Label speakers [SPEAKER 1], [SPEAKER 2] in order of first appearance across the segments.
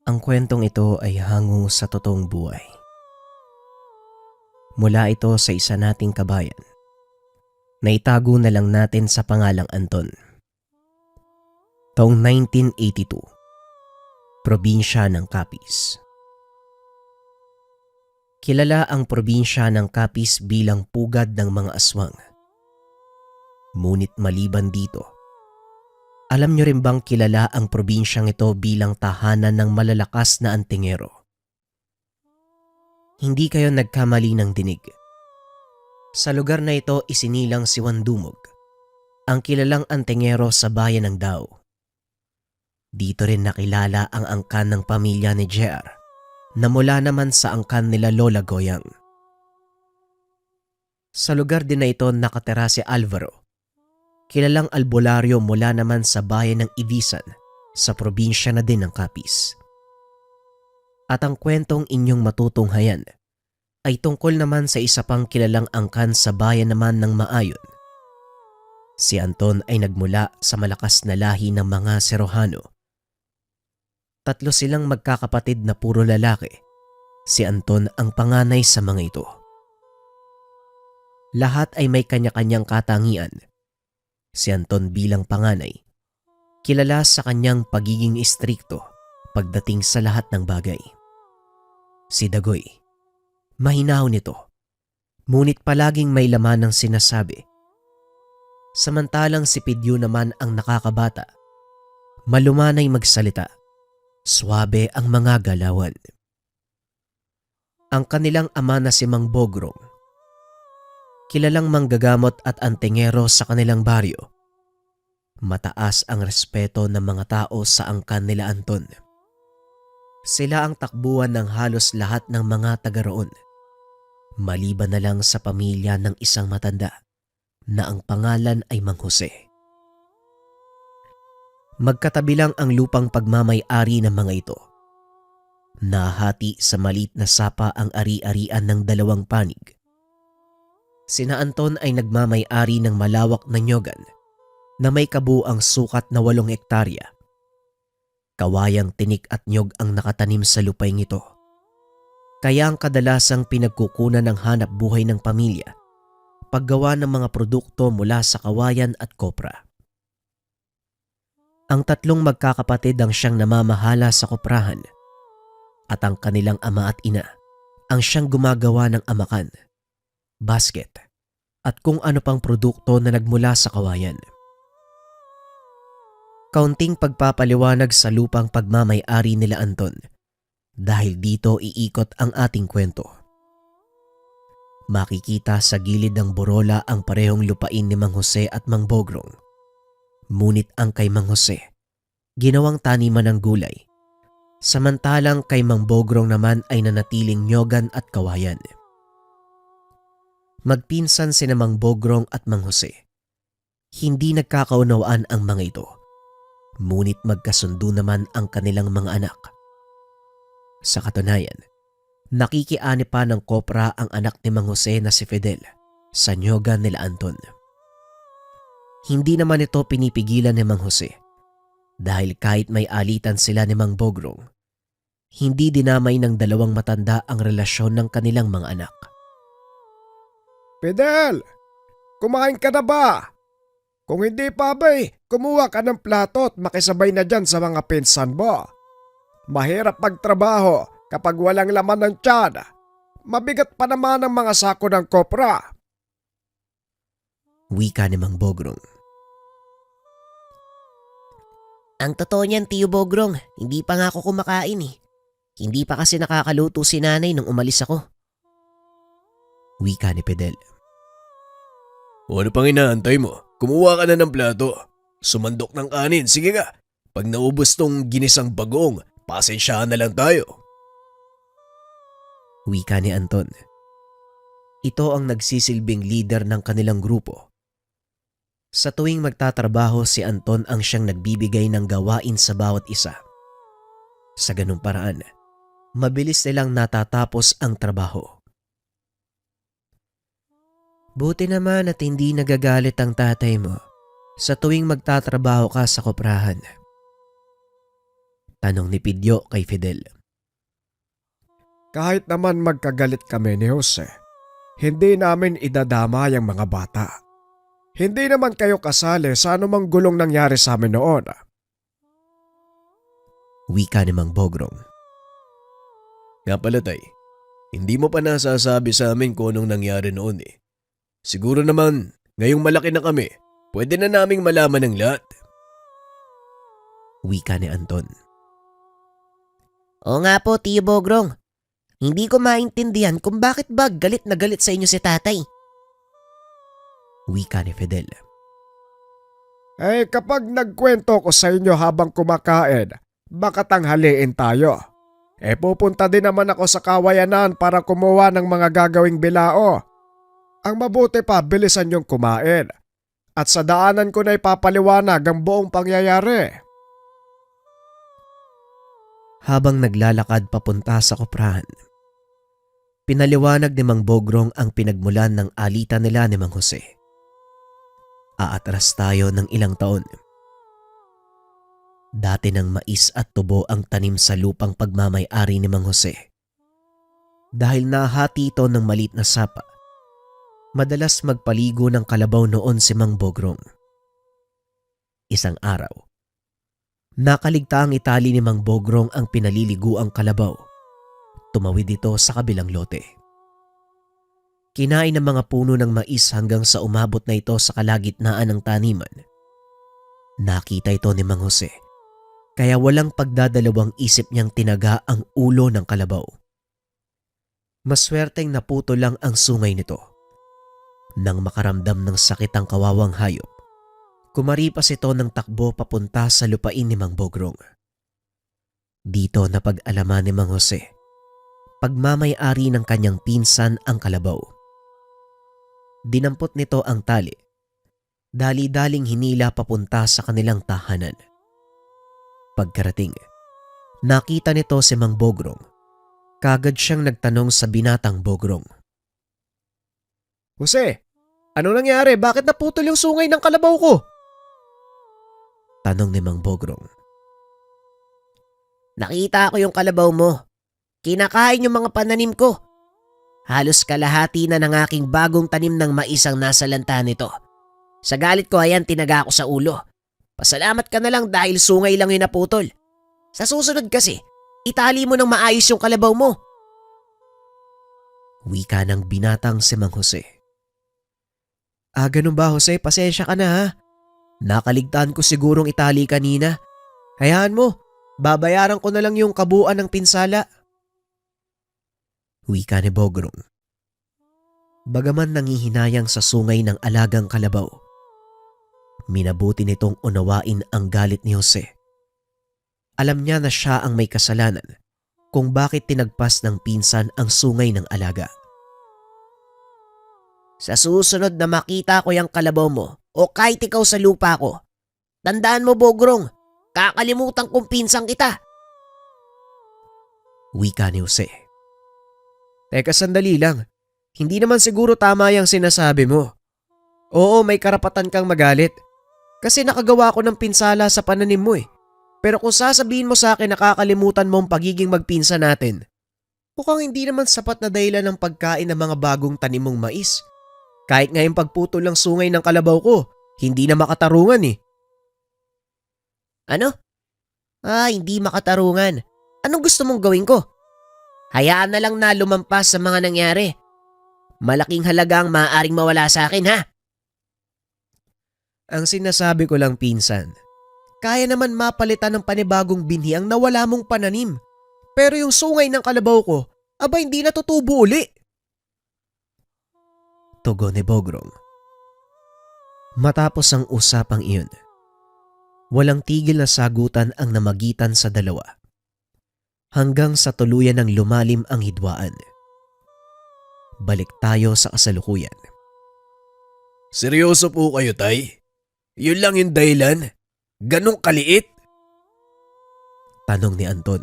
[SPEAKER 1] Ang kwentong ito ay hango sa totoong buhay. Mula ito sa isa nating kabayan na itago na lang natin sa pangalang Anton. Taong 1982, probinsya ng Capiz. Kilala ang probinsya ng Capiz bilang pugad ng mga aswang. Ngunit maliban dito, alam nyo rin bang kilala ang probinsyang ito bilang tahanan ng malalakas na antingero? Hindi kayo nagkamali ng dinig. Sa lugar na ito isinilang si Juan Dumog, ang kilalang antingero sa bayan ng Dao. Dito rin nakilala ang angkan ng pamilya ni JR na mula naman sa angkan nila Lola Goyang. Sa lugar din na ito nakatira si Alvaro, kilalang albularyo mula naman sa bayan ng Ibisan sa probinsya na din ng Capiz. At ang kwentong inyong matutunghayan ay tungkol naman sa isa pang kilalang angkan sa bayan naman ng Maayon. Si Anton ay nagmula sa malakas na lahi ng mga Serrano. Tatlo silang magkakapatid na puro lalaki. Si Anton ang panganay sa mga ito. Lahat ay may kanya-kanyang katangian. Si Anton bilang panganay, kilala sa kanyang pagiging istrikto pagdating sa lahat ng bagay. Si Dagoy, mahinaw nito, ngunit palaging may laman ng sinasabi. Samantalang si Pidyo naman ang nakakabata, malumanay magsalita, swabe ang mga galawan. Ang kanilang ama na si Mang Bogrong, kilalang manggagamot at antingero sa kanilang baryo. Mataas ang respeto ng mga tao sa angkan nila Anton. Sila ang takbuhan ng halos lahat ng mga taga roon, maliban na lang sa pamilya ng isang matanda na ang pangalan ay Mang Jose. Magkatabi lang ang lupang pagmamay-ari ng mga ito. Nahati sa maliit na sapa ang ari-arian ng dalawang panig. Sina Anton ay nagmamay-ari ng malawak na nyogan na may kabuang sukat na 8 hektarya. Kawayang tinik at nyog ang nakatanim sa lupaing ito. Kaya ang kadalasang pinagkukunan ng hanap buhay ng pamilya, paggawa ng mga produkto mula sa kawayan at kopra. Ang tatlong magkakapatid ang siyang namamahala sa koprahan at ang kanilang ama at ina ang siyang gumagawa ng amakan, basket at kung ano pang produkto na nagmula sa kawayan. Kaunting pagpapaliwanag sa lupang pagmamay-ari nila Anton dahil dito iikot ang ating kwento. Makikita sa gilid ng Borola ang parehong lupain ni Mang Jose at Mang Bogrong. Ngunit ang kay Mang Jose, ginawang taniman ng gulay, samantalang kay Mang Bogrong naman ay nanatiling nyogan at kawayan. Magpinsan sina Mang Bogrong at Mang Jose. Hindi nagkakaunawaan ang mga ito, ngunit magkasundo naman ang kanilang mga anak. Sa katunayan, nakikiani pa ng kopra ang anak ni Mang Jose na si Fidel sa nyogan nila Anton. Hindi naman ito pinipigilan ni Mang Jose dahil kahit may alitan sila ni Mang Bogrong, hindi dinamay ng dalawang matanda ang relasyon ng kanilang mga anak.
[SPEAKER 2] Fidel, kumain ka na ba? Kung hindi pa ba'y, kumuha ka ng plato at makisabay na dyan sa mga pinsan mo. Mahirap magtrabaho kapag walang laman ng tiyan. Mabigat pa naman ang mga sako ng kopra.
[SPEAKER 1] Wika ni Mang Bogrong.
[SPEAKER 3] Ang totoo niyan, Tiyo Bogrong, hindi pa nga ako kumakain eh. Hindi pa kasi nakakaluto si nanay nung umalis ako.
[SPEAKER 1] Wika ni Fidel.
[SPEAKER 4] O ano pang inaantay mo? Kumuha ka na ng plato. Sumandok ng kanin, sige nga. Pag naubos tong ginisang bagong, pasensyahan na lang tayo.
[SPEAKER 1] Wika ni Anton. Ito ang nagsisilbing leader ng kanilang grupo. Sa tuwing magtatrabaho si Anton ang siyang nagbibigay ng gawain sa bawat isa. Sa ganung paraan, mabilis nilang natatapos ang trabaho. Buti naman at hindi nagagalit ang tatay mo sa tuwing magtatrabaho ka sa koprahan. Tanong ni Pidyo kay Fidel.
[SPEAKER 2] Kahit naman magkagalit kami ni Jose, hindi namin idadama ang mga bata. Hindi naman kayo kasali sa anumang gulong nangyari sa amin noon.
[SPEAKER 1] Wika ni Mang Bogrong.
[SPEAKER 4] Nga pala tay, hindi mo pa nasasabi sa amin kung anong nangyari noon eh. Siguro naman, ngayong malaki na kami, pwede na naming malaman ang lahat.
[SPEAKER 1] Wika ni Anton.
[SPEAKER 3] Oo nga po, Tiyo Bogrong. Hindi ko maintindihan kung bakit ba galit na galit sa inyo si tatay.
[SPEAKER 1] Wika ni Fidel.
[SPEAKER 2] Kapag nagkwento ko sa inyo habang kumakain, baka tanghaliin tayo. Pupunta din naman ako sa kawayanan para kumuha ng mga gagawing bilao. Ang mabuti pa, bilisan yung kumain. At sa daanan ko na ipapaliwanag ang buong pangyayari.
[SPEAKER 1] Habang naglalakad papunta sa koprahan, pinaliwanag ni Mang Bogrong ang pinagmulan ng alitan nila ni Mang Jose. Aatras tayo ng ilang taon. Dati ng mais at tubo ang tanim sa lupang pagmamay-ari ni Mang Jose. Dahil nahati ito ng maliit na sapa, madalas magpaligo ng kalabaw noon si Mang Bogrong. Isang araw, nakaligtaang itali ni Mang Bogrong ang pinaliliguang kalabaw. Tumawid ito sa kabilang lote. Kinain ng mga puno ng mais hanggang sa umabot na ito sa kalagitnaan ng taniman. Nakita ito ni Mang Jose, kaya walang pagdadalawang isip niyang tinaga ang ulo ng kalabaw. Maswerteng naputo lang ang sungay nito. Nang makaramdam ng sakit ang kawawang hayop, kumaripas ito ng takbo papunta sa lupain ni Mang Bogrong. Dito napag-alaman ni Mang Jose, pagmamay-ari ng kanyang pinsan ang kalabaw. Dinampot nito ang tali. Dali-daling hinila papunta sa kanilang tahanan. Pagkarating, nakita nito si Mang Bogrong. Kagad siyang nagtanong sa binatang Bogrong.
[SPEAKER 2] Jose, ano nangyari? Bakit naputol yung sungay ng kalabaw ko?
[SPEAKER 1] Tanong ni Mang Bogrong.
[SPEAKER 3] Nakita ko yung kalabaw mo. Kinakain yung mga pananim ko. Halos kalahati na ng aking bagong tanim ng mais ang nasa lanta nito. Sa galit ko ayan tinaga ko sa ulo. Pasalamat ka na lang dahil sungay lang yung naputol. Sa susunod kasi, itali mo ng maayos yung kalabaw mo.
[SPEAKER 1] Wika ng binatang si Mang Jose. Ganun ba Jose? Pasensya ka na ha. Nakaligtaan ko sigurong itali kanina. Hayaan mo, babayaran ko na lang yung kabuuan ng pinsala. Wika ni Bogrong. Bagaman nangihinayang sa sungay ng alagang kalabaw, minabuti nitong unawain ang galit ni Jose. Alam niya na siya ang may kasalanan kung bakit tinagpas ng pinsan ang sungay ng alaga.
[SPEAKER 3] Sa susunod na makita ko yung kalabaw mo o kahit ikaw sa lupa ko, tandaan mo Bogrong, kakalimutan kong pinsang kita.
[SPEAKER 1] Wika ni Jose. Teka sandali lang, hindi naman siguro tama yung sinasabi mo. Oo, may karapatan kang magalit. Kasi nakagawa ko ng pinsala sa pananim mo eh. Pero kung sasabihin mo sa akin nakakalimutan mo ang pagiging magpinsa natin, mukhang hindi naman sapat na dahilan ng pagkain ng mga bagong tanim mong mais. Kahit nga yung pagputol ng sungay ng kalabaw ko, hindi na makatarungan eh.
[SPEAKER 3] Ano? Hindi makatarungan. Anong gusto mong gawin ko? Hayaan na lang na lumampas sa mga nangyari. Malaking halaga ang maaaring mawala sa akin ha?
[SPEAKER 1] Ang sinasabi ko lang pinsan, kaya naman mapalitan ng panibagong binhi ang nawala mong pananim. Pero yung sungay ng kalabaw ko, aba hindi natutubo uli. Tugon ni Bogrong. Matapos ang usapang iyon, walang tigil na sagutan ang namagitan sa dalawa. Hanggang sa tuluyan ng lumalim ang hidwaan. Balik tayo sa kasalukuyan.
[SPEAKER 4] Seryoso po kayo, tay? Yun lang yung dahilan? Ganong kaliit?
[SPEAKER 1] Tanong ni Anton.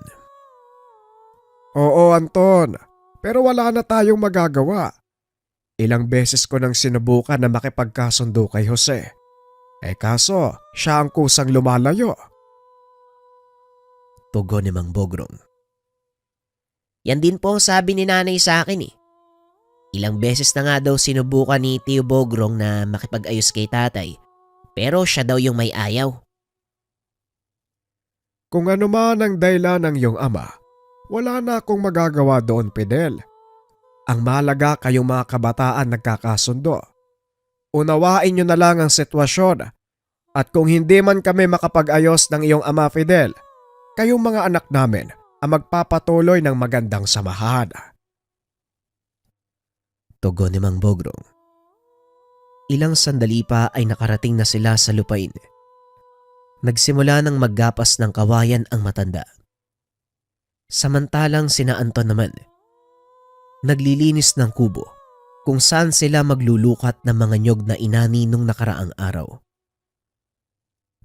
[SPEAKER 2] Oo, Anton. Pero wala na tayong magagawa. Ilang beses ko nang sinubukan na makipagkasundo kay Jose. Kaso, siya ang kusang lumalayo.
[SPEAKER 1] Tugon ni Mang Bogrong.
[SPEAKER 3] Yan din po ang sabi ni nanay sa akin eh. Ilang beses na nga daw sinubukan ni Tio Bogrong na makipag-ayos kay tatay, pero siya daw yung may ayaw.
[SPEAKER 2] Kung ano man ang dahilan ng iyong ama, wala na akong magagawa doon, Fidel. Ang mahalaga kayong mga kabataan nagkakasundo. Unawain nyo na lang ang sitwasyon at kung hindi man kami makapag-ayos ng iyong ama, Fidel, kayong mga anak namin ang magpapatuloy ng magandang samahan.
[SPEAKER 1] Tugon ni Mang Bogrong. Ilang sandali pa ay nakarating na sila sa lupain. Nagsimula ng maggapas ng kawayan ang matanda. Samantalang sina Anton naman, naglilinis ng kubo kung saan sila maglulukat ng mga nyog na inani nung nakaraang araw.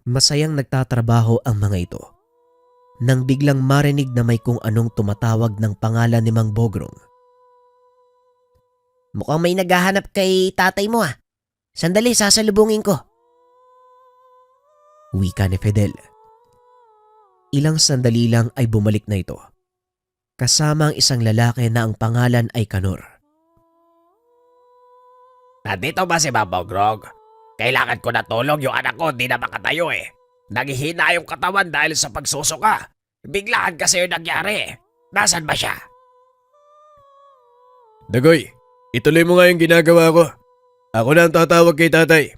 [SPEAKER 1] Masayang nagtatrabaho ang mga ito nang biglang marinig na may kung anong tumatawag ng pangalan ni Mang Bogrong.
[SPEAKER 3] Mukhang may naghahanap kay tatay mo ah. Sandali, sasalubungin ko.
[SPEAKER 1] Wika ni Fidel. Ilang sandali lang ay bumalik na ito, kasama ang isang lalaki na ang pangalan ay Kanor.
[SPEAKER 5] Nandito ba si Mang Bogrong? Kailangan ko na tulong, yung anak ko di na makatayo eh. Naghihina yung katawan dahil sa pagsusuka. Biglaan kasi yung nangyari. Nasaan ba siya?
[SPEAKER 4] Dagoy, ituloy mo nga yung ginagawa ko. Ako na ang tatawag kay tatay.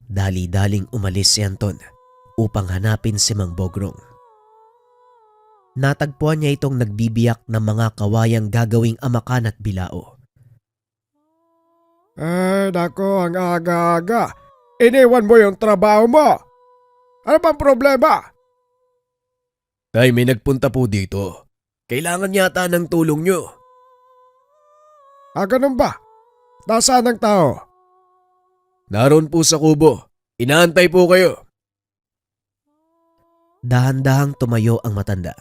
[SPEAKER 1] Dali-daling umalis si Anton upang hanapin si Mang Bogrong. Natagpuan niya itong nagbibiyak ng mga kawayang gagawing amakan at bilao.
[SPEAKER 2] Nako, ang aga-aga. Iniwan mo yung trabaho mo. Ano bang problema?
[SPEAKER 4] Tay, may nagpunta po dito. Kailangan yata ng tulong nyo.
[SPEAKER 2] Ganun ba? Nasaan ang tao?
[SPEAKER 4] Naroon po sa kubo. Inaantay po kayo.
[SPEAKER 1] Dahan-dahang tumayo ang matanda.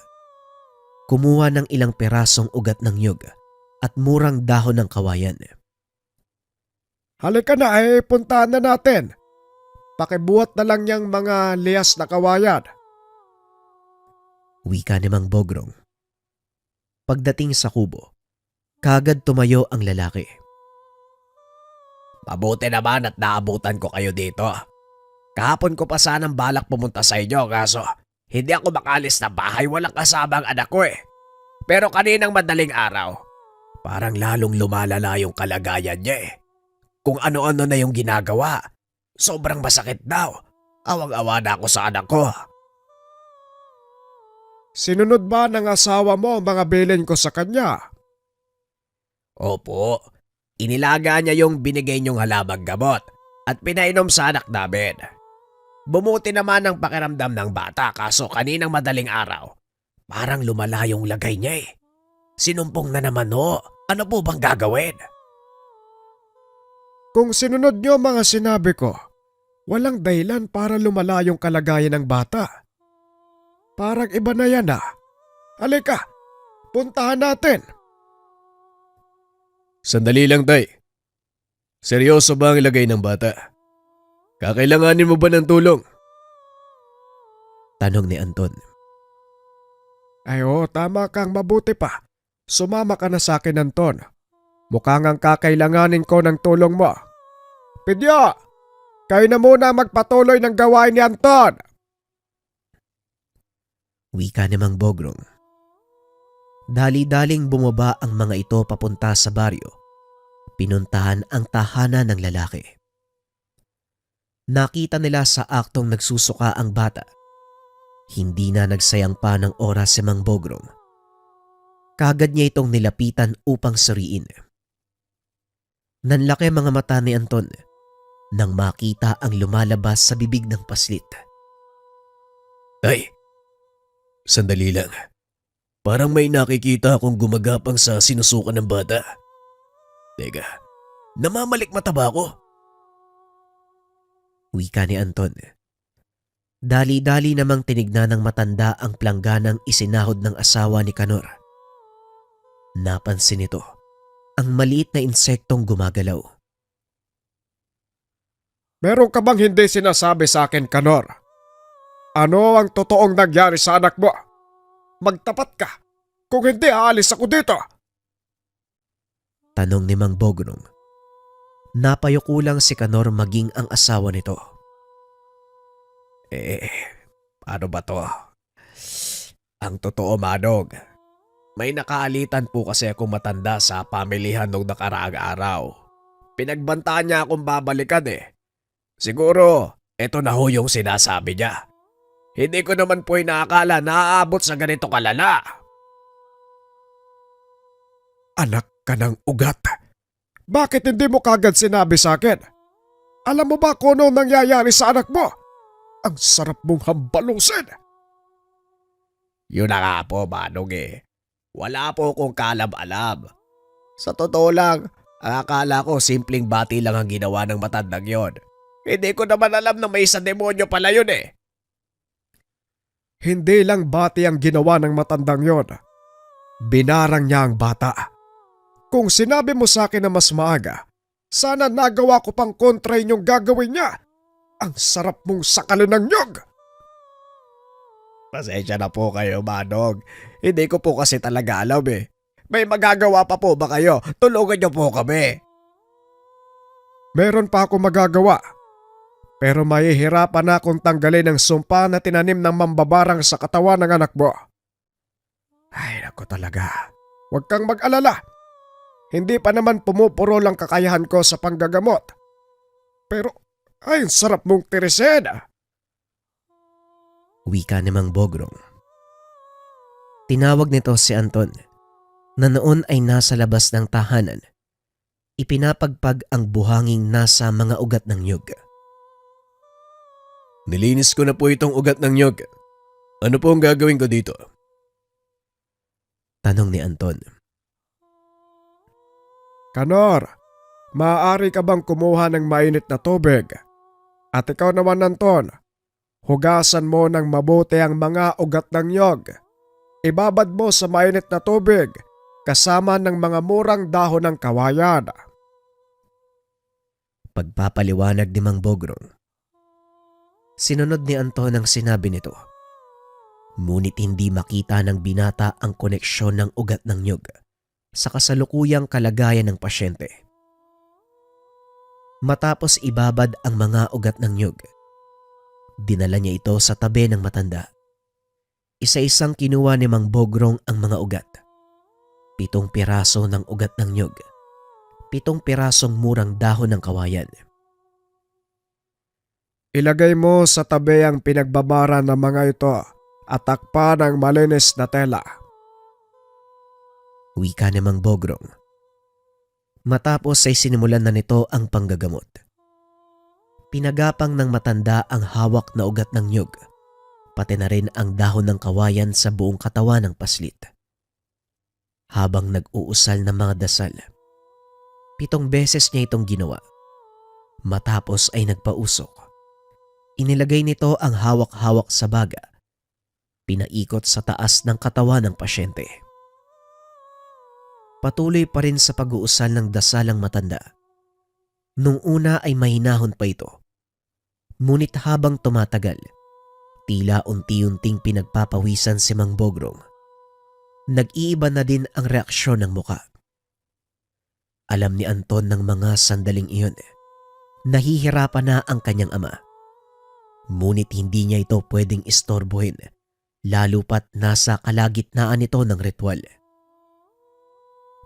[SPEAKER 1] Kumuha ng ilang perasong ugat ng nyug at murang dahon ng kawayan.
[SPEAKER 2] Halika na puntahan na natin. Pakibuhat na lang niyang mga liyas na kawayan.
[SPEAKER 1] Wika ni Mang Bogrong. Pagdating sa kubo, kagad tumayo ang lalaki.
[SPEAKER 5] Mabuti naman at naabutan ko kayo dito. Kahapon ko pa sanang balak pumunta sa inyo kaso hindi ako makalis na bahay, walang kasama ang anak ko eh. Pero kaninang madaling araw, parang lalong lumalala yung kalagayan niya eh. Kung ano-ano na yung ginagawa, sobrang masakit daw. Awang-awa na ako sa anak ko.
[SPEAKER 2] Sinunod ba ng asawa mo ang mga bilin ko sa kanya?
[SPEAKER 5] Opo, inilaga niya yung binigay niyong halamang gamot at pinainom sa anak namin. Bumuti naman ang pakiramdam ng bata kaso kaninang madaling araw, parang lumala yung lagay niya eh. Sinumpong na naman ho. Ano po bang gagawin?
[SPEAKER 2] Kung sinunod niyo mga sinabi ko, walang dahilan para lumala yung kalagayan ng bata. Parang iba na yan ah. Halika, puntahan natin.
[SPEAKER 4] Sandali lang, tay. Seryoso ba ang ilagay ng bata? Kakailanganin mo ba ng tulong?
[SPEAKER 1] Tanong ni Anton.
[SPEAKER 2] Ay tama kang, mabuti pa. Sumama ka na sa akin, Anton. Mukhang ang kakailanganin ko ng tulong mo. Pidyo, kayo na muna magpatuloy ng gawain ni Anton.
[SPEAKER 1] Wika ni Mang Bogrong. Dali-daling bumaba ang mga ito papunta sa baryo. Pinuntahan ang tahanan ng lalaki. Nakita nila sa aktong nagsusuka ang bata. Hindi na nagsayang pa ng oras si Mang Bogrong. Kagad niya itong nilapitan upang suriin. Nanlaki mga mata ni Anton nang makita ang lumalabas sa bibig ng paslit.
[SPEAKER 4] Tay, sandali lang. Parang may nakikita akong gumagapang sa sinusukan ng bata. Teka, namamalik mata ba ako?
[SPEAKER 1] Wika ni Anton. Dali-dali namang tinignan ng matanda ang plangganang isinahod ng asawa ni Kanor. Napansin nito ang maliit na insektong gumagalaw.
[SPEAKER 2] Meron ka bang hindi sinasabi sa akin, Kanor? Ano ang totoong nangyari sa anak mo? Magtapat ka. Kung hindi, aalis ako dito.
[SPEAKER 1] Tanong ni Mang Bogrong. Napayuko lang si Kanor maging ang asawa nito.
[SPEAKER 5] Ano ba to? Ang totoo, Manong, may nakaalitan po kasi akong matanda sa pamilihan nung nakaraang araw. Pinagbantaan niya akong babalikan eh. Siguro, eto na ho yung sinasabi niya. Hindi ko naman po inaakala na aabot sa ganito kalala.
[SPEAKER 2] Anak ka ng ugat. Bakit hindi mo kagad sinabi sa akin? Alam mo ba kung ano nangyayari sa anak mo? Ang sarap mong hambalusin.
[SPEAKER 5] Yun na nga po, Manong eh. Wala po akong kalam-alam. Sa totoo lang, ang akala ko simpleng bati lang ang ginawa ng matandang yon. Hindi ko naman alam na may isang demonyo pala yun eh.
[SPEAKER 2] Hindi lang bati ang ginawa ng matandang yon. Binarang niya ang bata. Kung sinabi mo sa akin na mas maaga, sana nagawa ko pang kontra inyong gagawin niya. Ang sarap mong sakalin ng nyog.
[SPEAKER 5] Pasensya na po kayo, Manong. Hindi ko po kasi talaga alam eh. May magagawa pa po ba kayo? Tulungan niyo po kami.
[SPEAKER 2] Meron pa ako magagawa. Pero mahihirapan na akong tanggalin ang sumpa na tinanim ng mambabarang sa katawan ng anak mo. Ay, nako talaga. Huwag kang mag-alala. Hindi pa naman pumupuro lang kakayahan ko sa panggagamot. Pero, ay, sarap mong tirisin.
[SPEAKER 1] Wika ni Mang Bogrong. Tinawag nito si Anton na noon ay nasa labas ng tahanan. Ipinapagpag ang buhanging nasa mga ugat ng nyug.
[SPEAKER 4] Nilinis ko na po itong ugat ng nyog. Ano po ang gagawin ko dito?
[SPEAKER 1] Tanong ni Anton.
[SPEAKER 2] Kanor, maaari ka bang kumuha ng mainit na tubig? At ikaw naman, Anton, hugasan mo ng mabuti ang mga ugat ng nyog. Ibabad mo sa mainit na tubig kasama ng mga murang dahon ng kawayan.
[SPEAKER 1] Pagpapaliwanag ni Mang Bogrong. Sinunod ni Anton ang sinabi nito. Ngunit hindi makita ng binata ang koneksyon ng ugat ng nyug sa kasalukuyang kalagayan ng pasyente. Matapos ibabad ang mga ugat ng nyug, dinala niya ito sa tabi ng matanda. Isa-isang kinuha ni Mang Bogrong ang mga ugat. 7 piraso ng ugat ng nyug. 7 pirasong murang dahon ng kawayan.
[SPEAKER 2] Ilagay mo sa tabi ang pinagbabara ng mga ito at takpa ng malinis na tela.
[SPEAKER 1] Wika ni Mang Bogrong. Matapos ay sinimulan na nito ang panggagamot. Pinagapang ng matanda ang hawak na ugat ng nyug, pati na rin ang dahon ng kawayan sa buong katawan ng paslit. Habang nag-uusal ng mga dasal, 7 beses niya itong ginawa. Matapos ay nagpausok. Inilagay nito ang hawak-hawak sa baga. Pinaikot sa taas ng katawan ng pasyente. Patuloy pa rin sa pag-uusal ng dasalang matanda. Nung una ay mahinahon pa ito. Ngunit habang tumatagal, tila unti-unting pinagpapawisan si Mang Bogrong. Nag-iiba na din ang reaksyon ng muka. Alam ni Anton ng mga sandaling iyon, nahihirapan na ang kanyang ama. Ngunit hindi niya ito pwedeng istorbohin, lalo pat nasa kalagitnaan ito ng ritual.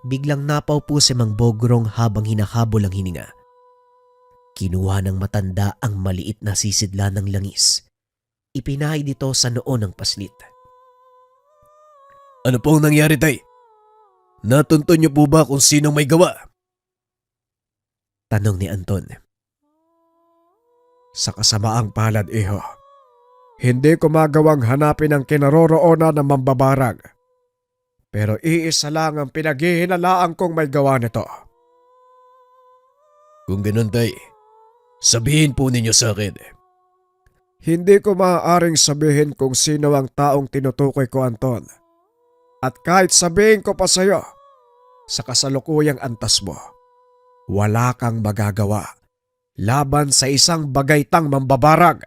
[SPEAKER 1] Biglang napaupo si Mang Bogrong habang hinahabol ang hininga. Kinuha ng matanda ang maliit na sisidla ng langis. Ipinahid dito sa noo ng paslit.
[SPEAKER 4] Ano po ang nangyari, tay? Natuntun niyo po ba kung sinong may gawa?
[SPEAKER 1] Tanong ni Anton.
[SPEAKER 2] Sa kasamaang palad, iho, hindi ko magawang hanapin ang kinaroroonan ng mambabarang. Pero iisa lang ang pinaghihinalaan kong may gawa nito.
[SPEAKER 4] Kung ganun, tay, sabihin po ninyo sa akin.
[SPEAKER 2] Hindi ko maaaring sabihin kung sino ang taong tinutukoy ko, Anton. At kahit sabihin ko pa sa'yo, sa kasalukuyang antas mo, wala kang magagawa laban sa isang bagaytang mambabarang.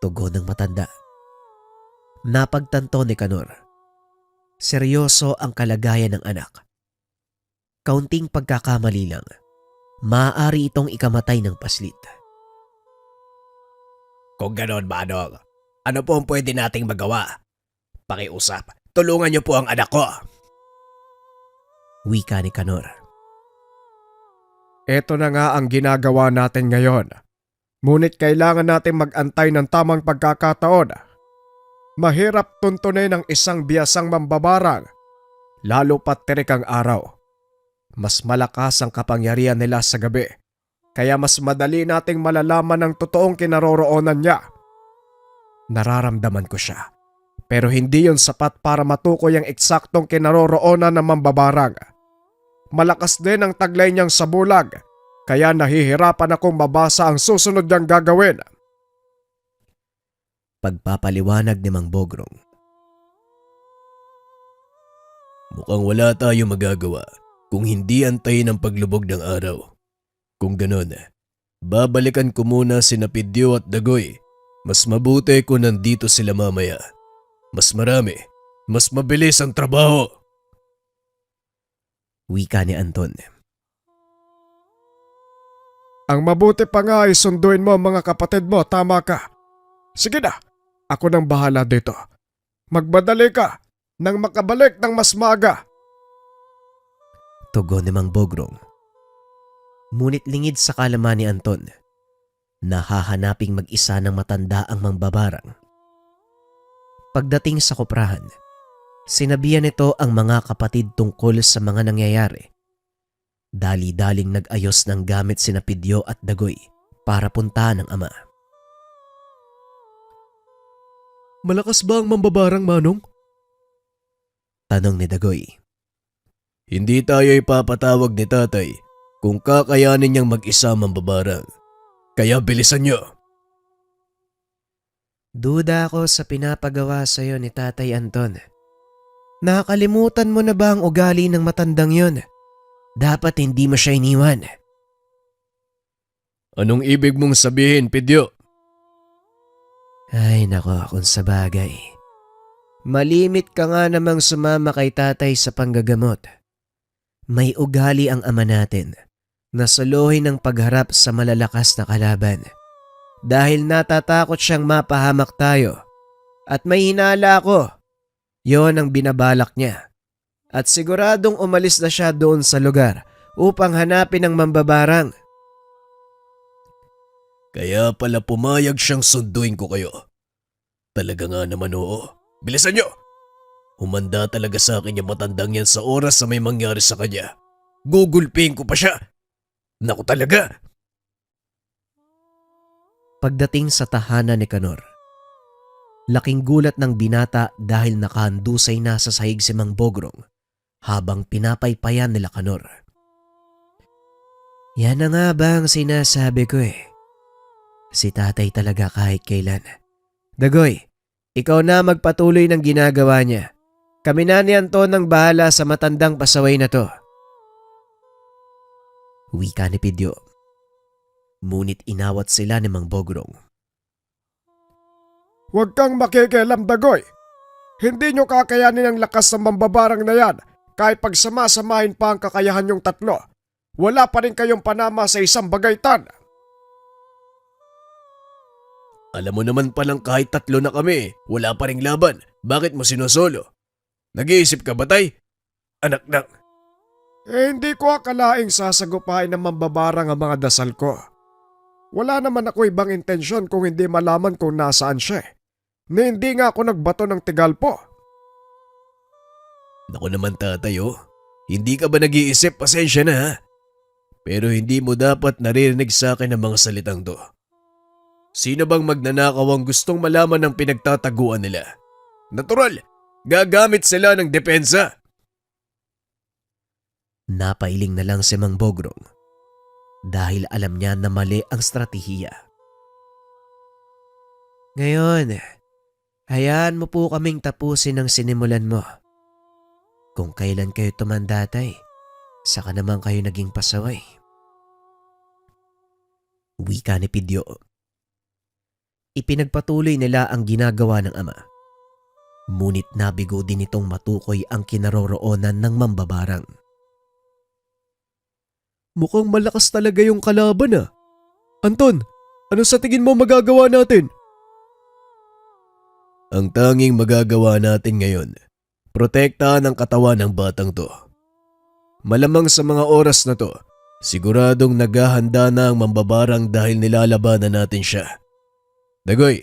[SPEAKER 1] Tugon ng matanda. Napagtanto ni Kanor. Seryoso ang kalagayan ng anak. Kaunting pagkakamali lang, maaari itong ikamatay ng paslit.
[SPEAKER 5] Kung ganon, Manong, ano po ang pwede nating magawa? Pakiusap, tulungan niyo po ang anak ko.
[SPEAKER 1] Wika ni Kanor.
[SPEAKER 2] Ito na nga ang ginagawa natin ngayon. Ngunit kailangan natin mag-antay ng tamang pagkakataon. Mahirap tuntunin ang isang biyasang mambabarang, lalo pat tirik ang araw. Mas malakas ang kapangyarihan nila sa gabi, kaya mas madali nating malalaman ang totoong kinaroroonan niya. Nararamdaman ko siya, pero hindi yon sapat para matukoy ang eksaktong kinaroroonan ng mambabarang. Malakas din ang taglay niyang sa bulag, kaya nahihirapan akong mabasa ang susunod niyang gagawin.
[SPEAKER 1] Pagpapaliwanag ni Mang Bogrong.
[SPEAKER 4] Mukhang wala tayo magagawa kung hindi antayin ang paglubog ng araw. Kung ganon, babalikan ko muna sina Pidyo at Dagoy. Mas mabuti kung nandito sila mamaya. Mas marami, mas mabilis ang trabaho.
[SPEAKER 1] Wika ni Anton.
[SPEAKER 2] Ang mabuti pa nga ay sunduin mo ang mga kapatid mo, tama ka. Sige na, ako nang bahala dito. Magbadali ka nang makabalik ng mas maaga.
[SPEAKER 1] Tugon ni Mang Bogrong. Ngunit lingid sa kalaman ni Anton, nahahanaping mag-isa ng matanda ang mangbabarang. Pagdating sa koprahan, sinabihan nito ang mga kapatid tungkol sa mga nangyayari. Dali-daling nag-ayos ng gamit sina Pidyo at Dagoy para puntahan ng ama.
[SPEAKER 4] Malakas ba ang mambabarang, Manong?
[SPEAKER 1] Tanong ni Dagoy.
[SPEAKER 4] Hindi tayo ipapatawag ni tatay kung kakayanin niyang mag-isa mambabarang. Kaya bilisan niyo.
[SPEAKER 1] Duda ako sa pinapagawa sa iyo ni Tatay Anton. Nakakalimutan mo na ba ang ugali ng matandang yon? Dapat hindi mo siya iniwan.
[SPEAKER 4] Anong ibig mong sabihin, Pidyo?
[SPEAKER 1] Ay nako, kung sa bagay. Malimit ka nga namang sumama kay tatay sa panggagamot. May ugali ang ama natin na suluhin ng pagharap sa malalakas na kalaban. Dahil natatakot siyang mapahamak tayo. At may hinala ako. Yon ang binabalak niya. At siguradong umalis na siya doon sa lugar upang hanapin ang mambabarang.
[SPEAKER 4] Kaya pala pumayag siyang sunduin ko kayo. Talaga nga naman oo. Bilisan niyo! Humanda talaga sa akin yung matandang yan sa oras na may mangyari sa kanya. Gugulpihin ko pa siya. Naku talaga!
[SPEAKER 1] Pagdating sa tahanan ni Kanor, laking gulat ng binata dahil nakahandusay na sa sahig si Mang Bogrong habang pinapaypayan nila Kanor. Yan na nga ba ang sinasabi ko eh. Si tatay talaga kahit kailan. Dagoy, ikaw na magpatuloy ng ginagawa niya. Kami na ni Anton ang bahala sa matandang pasaway na to. Wika ni Pidyo. Ngunit inawat sila ni Mang Bogrong.
[SPEAKER 2] Huwag kang makikialam, Dagoy. Hindi nyo kakayanin ang lakas ng mambabarang na yan kahit pagsama-samahin pa ang kakayahan yung tatlo. Wala pa rin kayong panama sa isang bagaytan.
[SPEAKER 4] Alam mo naman palang kahit tatlo na kami, wala pa ring laban. Bakit mo sinusolo? Nag-iisip ka ba, tay? Anak ng...
[SPEAKER 2] Hindi ko akalaing sasagupain ng mambabarang ang mga dasal ko. Wala naman ako ibang intensyon kung hindi malaman kung nasaan siya. Ni hindi nga ako nagbato ng tigalpo.
[SPEAKER 4] Naku naman tatay oh. Hindi ka ba nag-iisip? Pasensya na ha. Pero hindi mo dapat naririnig sa akin ang mga salitang to. Sino bang magnanakaw ang gustong malaman ng pinagtataguan nila? Natural, gagamit sila ng depensa.
[SPEAKER 1] Napailing na lang si Mang Bogrong dahil alam niya na mali ang stratehiya. Ngayon, hayaan mo po kaming tapusin ang sinimulan mo. Kung kailan kayo tumanda, tay, saka naman kayo naging pasaway. Wika ni Pidyo. Ipinagpatuloy nila ang ginagawa ng ama. Ngunit nabigo din itong matukoy ang kinaroroonan ng mambabarang.
[SPEAKER 4] Mukhang malakas talaga yung kalaban ah. Anton, ano sa tingin mo magagawa natin? Ang tanging magagawa natin ngayon, protektahan ang katawan ng batang to. Malamang sa mga oras na to, siguradong naghahanda na ang mambabarang dahil nilalabanan natin siya. Dagoy,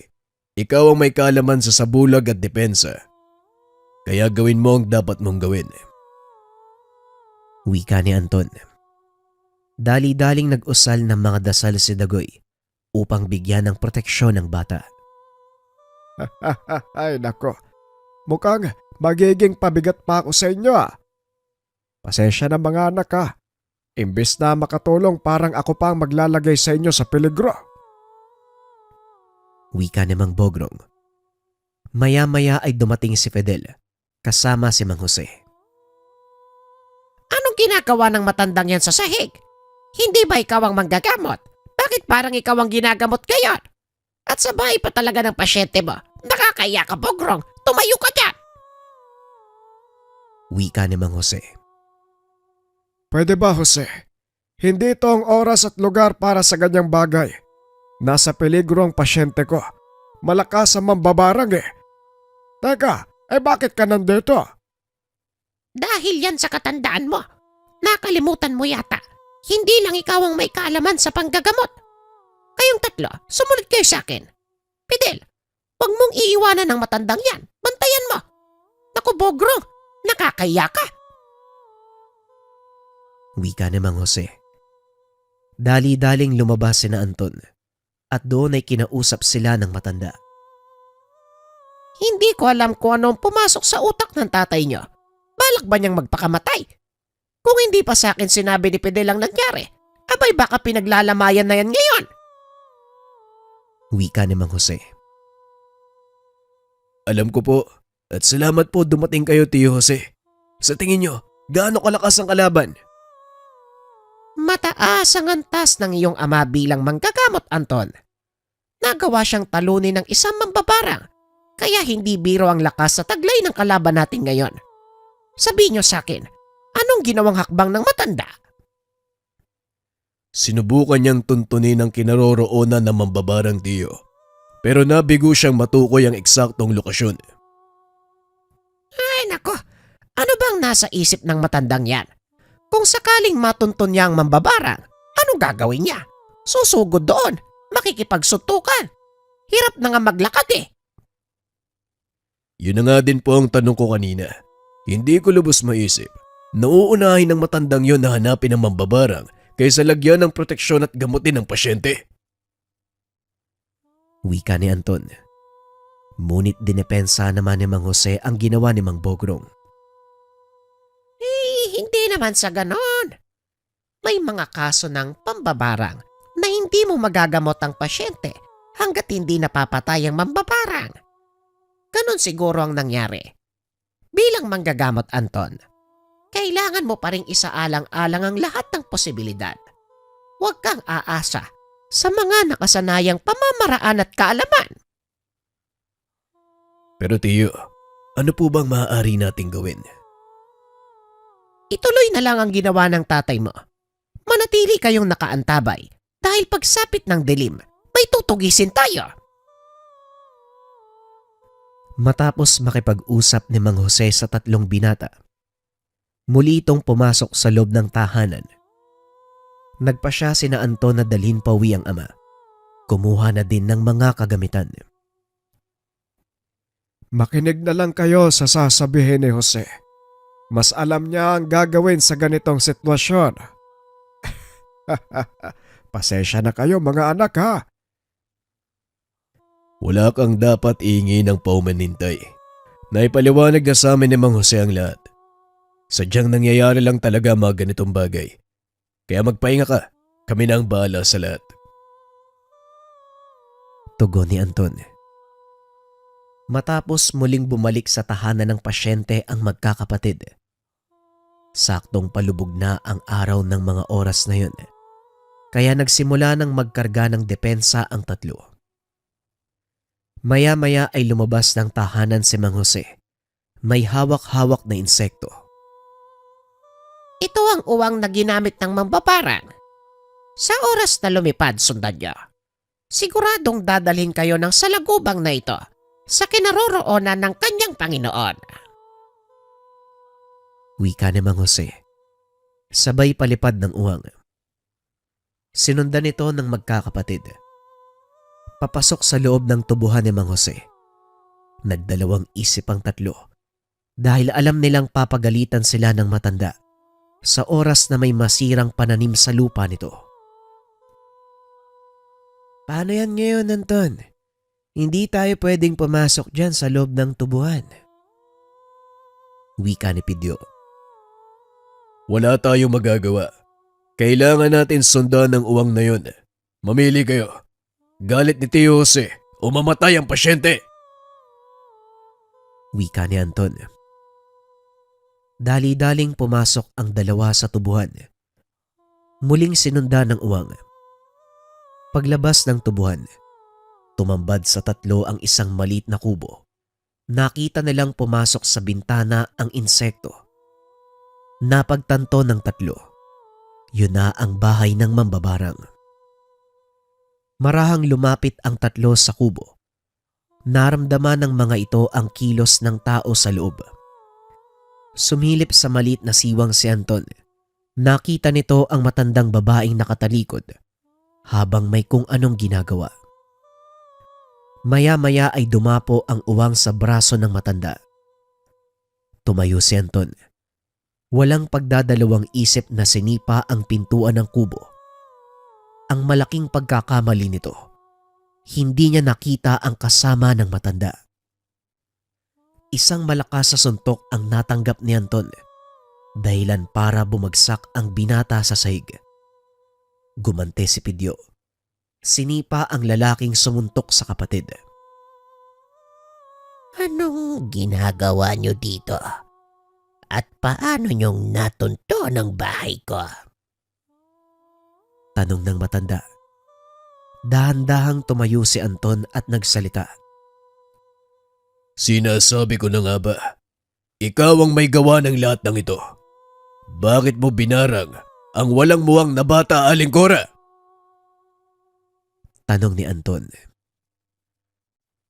[SPEAKER 4] ikaw ang may kaalaman sa sabulag at depensa. Kaya gawin mo ang dapat mong gawin.
[SPEAKER 1] Wika ni Anton. Dali-daling nag-usal ng mga dasal si Dagoy upang bigyan ng proteksyon ng bata.
[SPEAKER 2] Ay nako, mukhang magiging pabigat pa ako sa inyo ah. Pasensya na mga anak ha. Imbes na makatulong parang ako pa ang maglalagay sa inyo sa peligro.
[SPEAKER 1] Wika ni Mang Bogrong. Maya-maya ay dumating si Fidel kasama si Mang Jose.
[SPEAKER 3] Anong ginagawa ng matandang yan sa sahig? Hindi ba ikaw ang manggagamot? Bakit parang ikaw ang ginagamot ngayon? At sa bahay pa talaga ng pasyente mo. Nakakaya ka, Bogrong. Tumayo ka dyan.
[SPEAKER 1] Wika ni Mang Jose.
[SPEAKER 2] Pwede ba, Jose? Hindi ito ang oras at lugar para sa ganyang bagay. Nasa peligro ang pasyente ko. Malakas ang mambabarang eh. Teka, bakit ka nandito?
[SPEAKER 3] Dahil yan sa katandaan mo. Nakalimutan mo yata. Hindi lang ikaw ang may kaalaman sa panggagamot. Kayong tatlo, sumunod kayo sa akin. Fidel, huwag mong iiwanan ng matandang yan. Bantayan mo. Naku, Bogrong, nakakaya ka.
[SPEAKER 1] Wika ni Mang Jose. Dali-daling lumabas sina Anton at doon ay kinausap sila ng matanda.
[SPEAKER 3] Hindi ko alam kung anong pumasok sa utak ng tatay niyo. Balak ba niyang magpakamatay? Kung hindi pa sa akin sinabi ni Fidel ang nangyari, abay baka pinaglalamayan na yan ngayon.
[SPEAKER 1] Wika ni Mang Jose.
[SPEAKER 4] Alam ko po at salamat po dumating kayo, Tio Jose. Sa tingin nyo, gaano kalakas ang kalaban?
[SPEAKER 3] Mataas ang antas ng iyong ama bilang manggagamot, Anton. Nagawa siyang talunin ng isang mambabarang, kaya hindi biro ang lakas sa taglay ng kalaban natin ngayon. Sabihin niyo sa akin, anong ginawang hakbang ng matanda?
[SPEAKER 4] Sinubukan niyang tuntunin ang kinaroroonan ng mambabarang Tio. Pero nabigo siyang matukoy ang eksaktong lokasyon.
[SPEAKER 3] Ay nako, ano bang nasa isip ng matandang yan? Kung sakaling matuntun niya ang mambabarang, anong gagawin niya? Susugod doon, makikipagsuntukan. Hirap na nga maglakad eh.
[SPEAKER 4] Yun na nga din po ang tanong ko kanina. Hindi ko lubos maisip. Nauunahin ng matandang yon na hanapin ang mambabarang kaysa lagyan ng proteksyon at gamutin ng pasyente.
[SPEAKER 1] Wika ni Anton. Ngunit dinepensa naman ni Mang Jose ang ginawa ni Mang Bogrong.
[SPEAKER 3] Hindi naman sa ganon. May mga kaso ng pambabarang na hindi mo magagamot ang pasyente hanggat hindi napapatay ang mambabarang. Ganon siguro ang nangyari. Bilang manggagamot, Anton, kailangan mo pa rin isaalang-alang ang lahat ng posibilidad. Huwag kang aasa sa mga nakasanayang pamamaraan at kaalaman.
[SPEAKER 4] Pero Tio, ano po bang maaari nating gawin?
[SPEAKER 3] Ituloy na lang ang ginawa ng tatay mo. Manatili kayong nakaantabay dahil pagsapit ng dilim, may tutugisin tayo.
[SPEAKER 1] Matapos makipag-usap ni Mang Jose sa tatlong binata, muli itong pumasok sa loob ng tahanan. Nagpa siya sina Anton na dalhin pauwi ang ama. Kumuha na din ng mga kagamitan.
[SPEAKER 2] Makinig na lang kayo sa sasabihin ni Jose. Mas alam niya ang gagawin sa ganitong sitwasyon. Pasensya na kayo mga anak ha.
[SPEAKER 4] Wala kang dapat iingi ng paumanintay. Naipaliwanag na sa amin ni Mang Jose ang lahat. Sadyang nangyayari lang talaga mga ganitong bagay. Kaya magpahinga ka, kami na ang bahala sa lahat.
[SPEAKER 1] Tugon ni Anton. Matapos muling bumalik sa tahanan ng pasyente ang magkakapatid. Saktong palubog na ang araw ng mga oras na yun. Kaya nagsimula ng magkarga ng depensa ang tatlo. Maya-maya ay lumabas ng tahanan si Mang Jose. May hawak-hawak na insekto.
[SPEAKER 3] Ito ang uwang na ginamit ng mambabarang. Sa oras na lumipad, sundan niyo. Siguradong dadalhin kayo ng salagubang na ito sa kinaroroonan ng kanyang Panginoon.
[SPEAKER 1] Wika ni Mang Jose. Sabay palipad ng uwang. Sinundan ito ng magkakapatid. Papasok sa loob ng tubuhan ni Mang Jose. Nagdalawang isip ang tatlo dahil alam nilang papagalitan sila ng matanda sa oras na may masirang pananim sa lupa nito. Paano yan ngayon, Anton? Hindi tayo pwedeng pumasok dyan sa loob ng tubuhan. Wika ni Pidyo.
[SPEAKER 4] Wala tayong magagawa. Kailangan natin sundan ng uwang na yun. Mamili kayo. Galit ni Tio Jose o mamatay ang pasyente.
[SPEAKER 1] Wika ni Anton. Dali-daling pumasok ang dalawa sa tubuhan. Muling sinundan ng uwang. Paglabas ng tubuhan, tumambad sa tatlo ang isang maliit na kubo. Nakita nilang pumasok sa bintana ang insekto. Napagtanto ng tatlo. Yun na ang bahay ng mambabarang. Marahang lumapit ang tatlo sa kubo. Naramdaman ng mga ito ang kilos ng tao sa loob. Sumilip sa maliit na siwang si Anton. Nakita nito ang matandang babaeng nakatalikod habang may kung anong ginagawa. Maya-maya ay dumapo ang uwang sa braso ng matanda. Tumayo si Anton. Walang pagdadalawang isip na sinipa ang pintuan ng kubo. Ang malaking pagkakamali nito, hindi niya nakita ang kasama ng matanda. Isang malakas sa suntok ang natanggap ni Anton, dahilan para bumagsak ang binata sa sahig. Gumante si Pidyo. Sinipa ang lalaking sumuntok sa kapatid.
[SPEAKER 3] Anong ginagawa niyo dito? At paano niyong natunto ng bahay ko?
[SPEAKER 1] Tanong ng matanda. Dahan-dahang tumayo si Anton at nagsalita.
[SPEAKER 4] Sinasabi ko na nga ba, ikaw ang may gawa ng lahat ng ito. Bakit mo binarang ang walang muwang na bata, Alingkora?
[SPEAKER 1] Tanong ni Anton.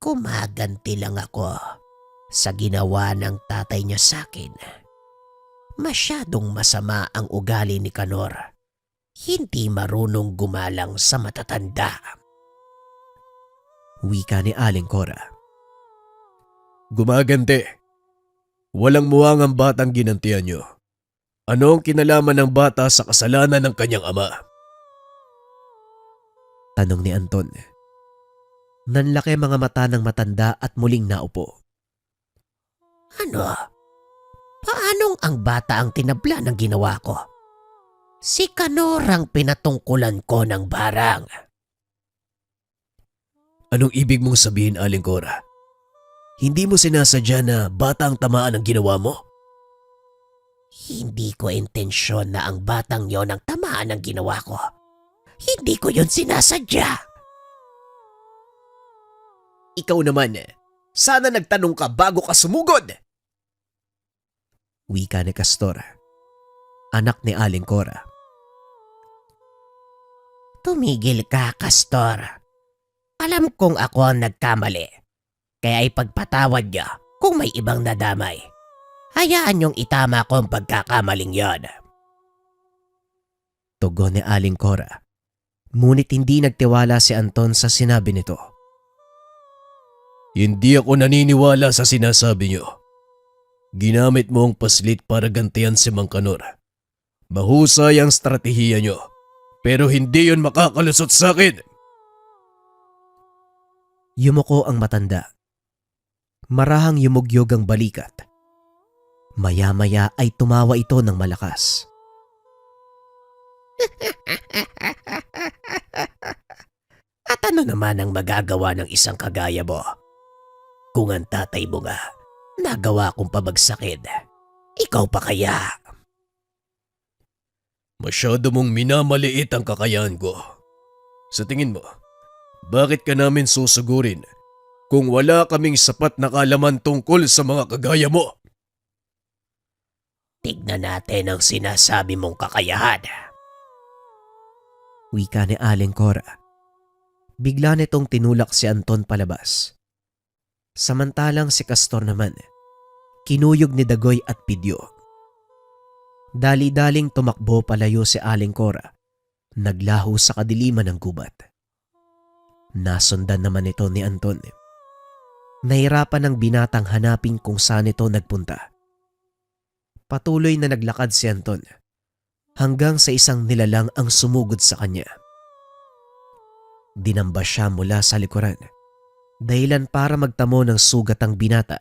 [SPEAKER 3] Kumaganti lang ako sa ginawa ng tatay niya sa akin. Masyadong masama ang ugali ni Kanor. Hindi marunong gumalang sa matatanda.
[SPEAKER 1] Wika ni Aling Cora.
[SPEAKER 4] Gumagante. Walang muwang ang batang ginantian nyo. Ano ang kinalaman ng bata sa kasalanan ng kanyang ama?
[SPEAKER 1] Tanong ni Anton. Nanlaki mga mata ng matanda at muling naupo.
[SPEAKER 3] Ano? Paanong ang bata ang tinabla ng ginawa ko? Si Kanor ang pinatungkulan ko ng barang.
[SPEAKER 4] Anong ibig mong sabihin, Alingkora? Hindi mo sinasadya na bata ang tamaan ng ginawa mo?
[SPEAKER 3] Hindi ko intensyon na ang batang yon ang tamaan ng ginawa ko. Hindi ko yon sinasadya.
[SPEAKER 5] Ikaw naman, sana nagtanong ka bago ka sumugod.
[SPEAKER 1] Wika ni Castor. Anak ni Aling Cora.
[SPEAKER 3] Tumigil ka, Castor. Alam kong ako ang nagkamali. Kaya ipagpatawad niya kung may ibang nadamay. Hayaan niyong itama ko ang pagkakamaling yon.
[SPEAKER 1] Tugon ni Aling Cora. Ngunit hindi nagtiwala si Anton sa sinabi nito.
[SPEAKER 4] Hindi ako naniniwala sa sinasabi nyo. Ginamit mo ang paslit para gantihan si Mang Kanor. Mahusay ang strategiya nyo, pero hindi yon makakalusot sa akin.
[SPEAKER 1] Yumuko ang matanda. Marahang yumugyog ang balikat. Maya-maya ay tumawa ito ng malakas.
[SPEAKER 3] At ano naman ang magagawa ng isang kagaya mo? Kung ang tatay mo nga, nagawa kong pabagsakin, ikaw pa kaya?
[SPEAKER 4] Masyado mong minamaliit ang kakayahan ko. Sa tingin mo, bakit ka namin susugurin kung wala kaming sapat na kaalaman tungkol sa mga kagaya mo.
[SPEAKER 3] Tignan natin ang sinasabi mong kakayahan.
[SPEAKER 1] Wika ni Aling Cora. Bigla nitong tinulak si Anton palabas. Samantalang si Castor naman, kinuyog ni Dagoy at Pidyo. Dali-daling tumakbo palayo si Aling Cora, naglaho sa kadiliman ng gubat. Nasundan naman ito ni Anton. Nahirapan ng binatang hanapin kung saan ito nagpunta. Patuloy na naglakad si Anton hanggang sa isang nilalang ang sumugod sa kanya. Dinamba siya mula sa likuran, dahilan para magtamo ng sugat ang binata.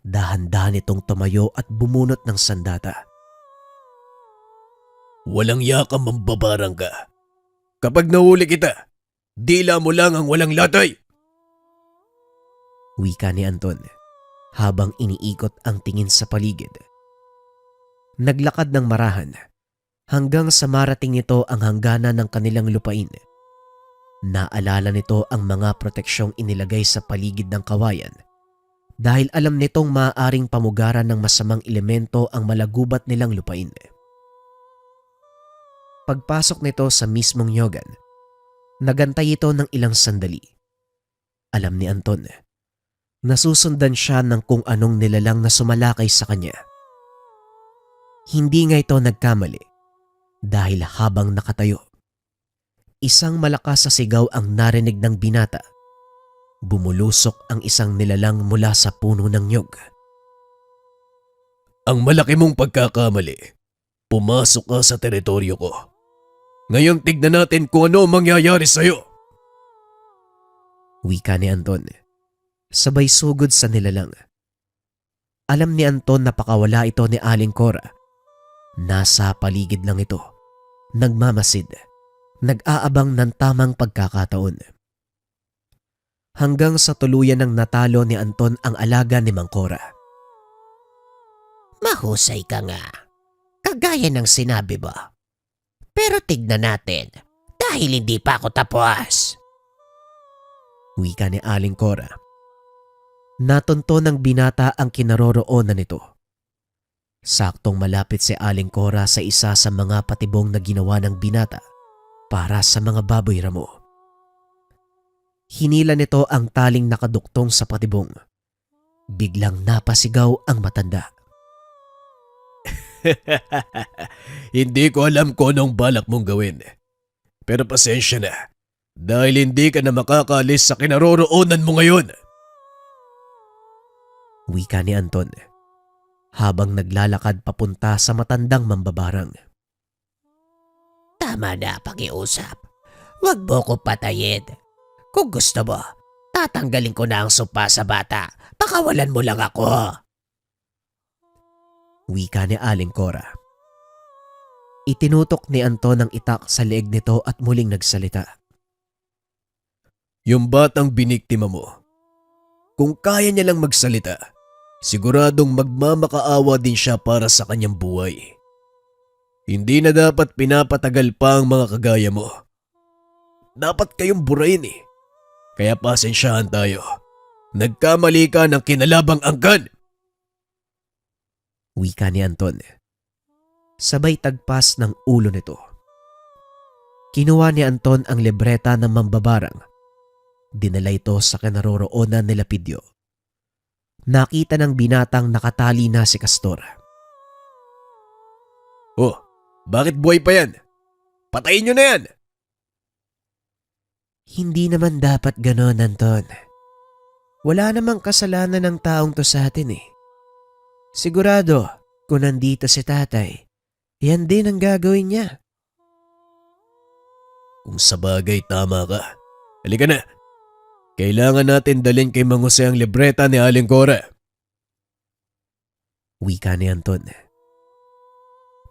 [SPEAKER 1] Dahan-dahan itong tumayo at bumunot ng sandata.
[SPEAKER 4] Walang yakang mambabarang ka. Kapag nahuli kita, dila mo lang ang walang latay.
[SPEAKER 1] Wika ni Anton habang iniikot ang tingin sa paligid. Naglakad ng marahan hanggang sa marating nito ang hangganan ng kanilang lupain. Naalala nito ang mga proteksyong inilagay sa paligid ng kawayan dahil alam nitong maaaring pamugaran ng masamang elemento ang malagubat nilang lupain. Pagpasok nito sa mismong yogan, nagantay ito ng ilang sandali. Alam ni Anton, nasusundan siya ng kung anong nilalang na sumalakay sa kanya. Hindi nga ito nagkamali dahil habang nakatayo, isang malakas na sigaw ang narinig ng binata. Bumulusok ang isang nilalang mula sa puno ng nyog.
[SPEAKER 4] Ang malaki mong pagkakamali. Pumasok ka sa teritoryo ko. Ngayon tignan natin kung ano ang mangyayari sa'yo.
[SPEAKER 1] Wika ni Anton, sabay sugod sa nilalang. Alam ni Anton na pakawala ito ni Aling Cora. Nasa paligid lang ito, nagmamasid, nag-aabang ng tamang pagkakataon. Hanggang sa tuluyan ng natalo ni Anton ang alaga ni Mang Cora.
[SPEAKER 3] Mahusay ka nga. Kagaya ng sinabi mo. Pero tignan natin dahil hindi pa ako tapos.
[SPEAKER 1] Wika ni Aling Cora. Natunto ng binata ang kinaroroonan nito. Saktong malapit si Aling Cora sa isa sa mga patibong na ginawa ng binata para sa mga baboy ramo. Hinila nito ang taling nakaduktong sa patibong. Biglang napasigaw ang matanda.
[SPEAKER 4] Hindi ko alam kung anong balak mong gawin. Pero pasensya na dahil hindi ka na makakaalis sa kinaroroonan mo ngayon.
[SPEAKER 1] Wika ni Anton habang naglalakad papunta sa matandang mambabarang.
[SPEAKER 3] Tama na pakiusap. Huwag mo ko patayin. Kung gusto mo, tatanggalin ko na ang sopa sa bata. Pakawalan mo lang ako.
[SPEAKER 1] Wika ni Aling Cora. Itinutok ni Anton ang itak sa leeg nito at muling nagsalita.
[SPEAKER 4] Yung batang biniktima mo, kung kaya niya lang magsalita, siguradong magmamakaawa din siya para sa kanyang buhay. Hindi na dapat pinapatagal pa ang mga kagaya mo. Dapat kayong burayin eh. Kaya pasensyahan tayo. Nagkamali ka ng kinalabang angkan.
[SPEAKER 1] Wika ni Anton. Sabay tagpas ng ulo nito. Kinuha ni Anton ang libreta ng mambabarang. Dinala ito sa kinaroroonan ni Lapidyo. Nakita ng binatang nakatali na si Castor.
[SPEAKER 4] Oh, bakit buhay pa yan? Patayin nyo na yan!
[SPEAKER 1] Hindi naman dapat ganon, Anton. Wala namang kasalanan ng taong to sa atin eh. Sigurado, kung nandito si tatay, yan din ang gagawin niya.
[SPEAKER 4] Kung sabagay tama ka. Halika na. Kailangan natin dalhin kay Mang Jose ang libreta ni Aling Cora.
[SPEAKER 1] Wika ni Anton.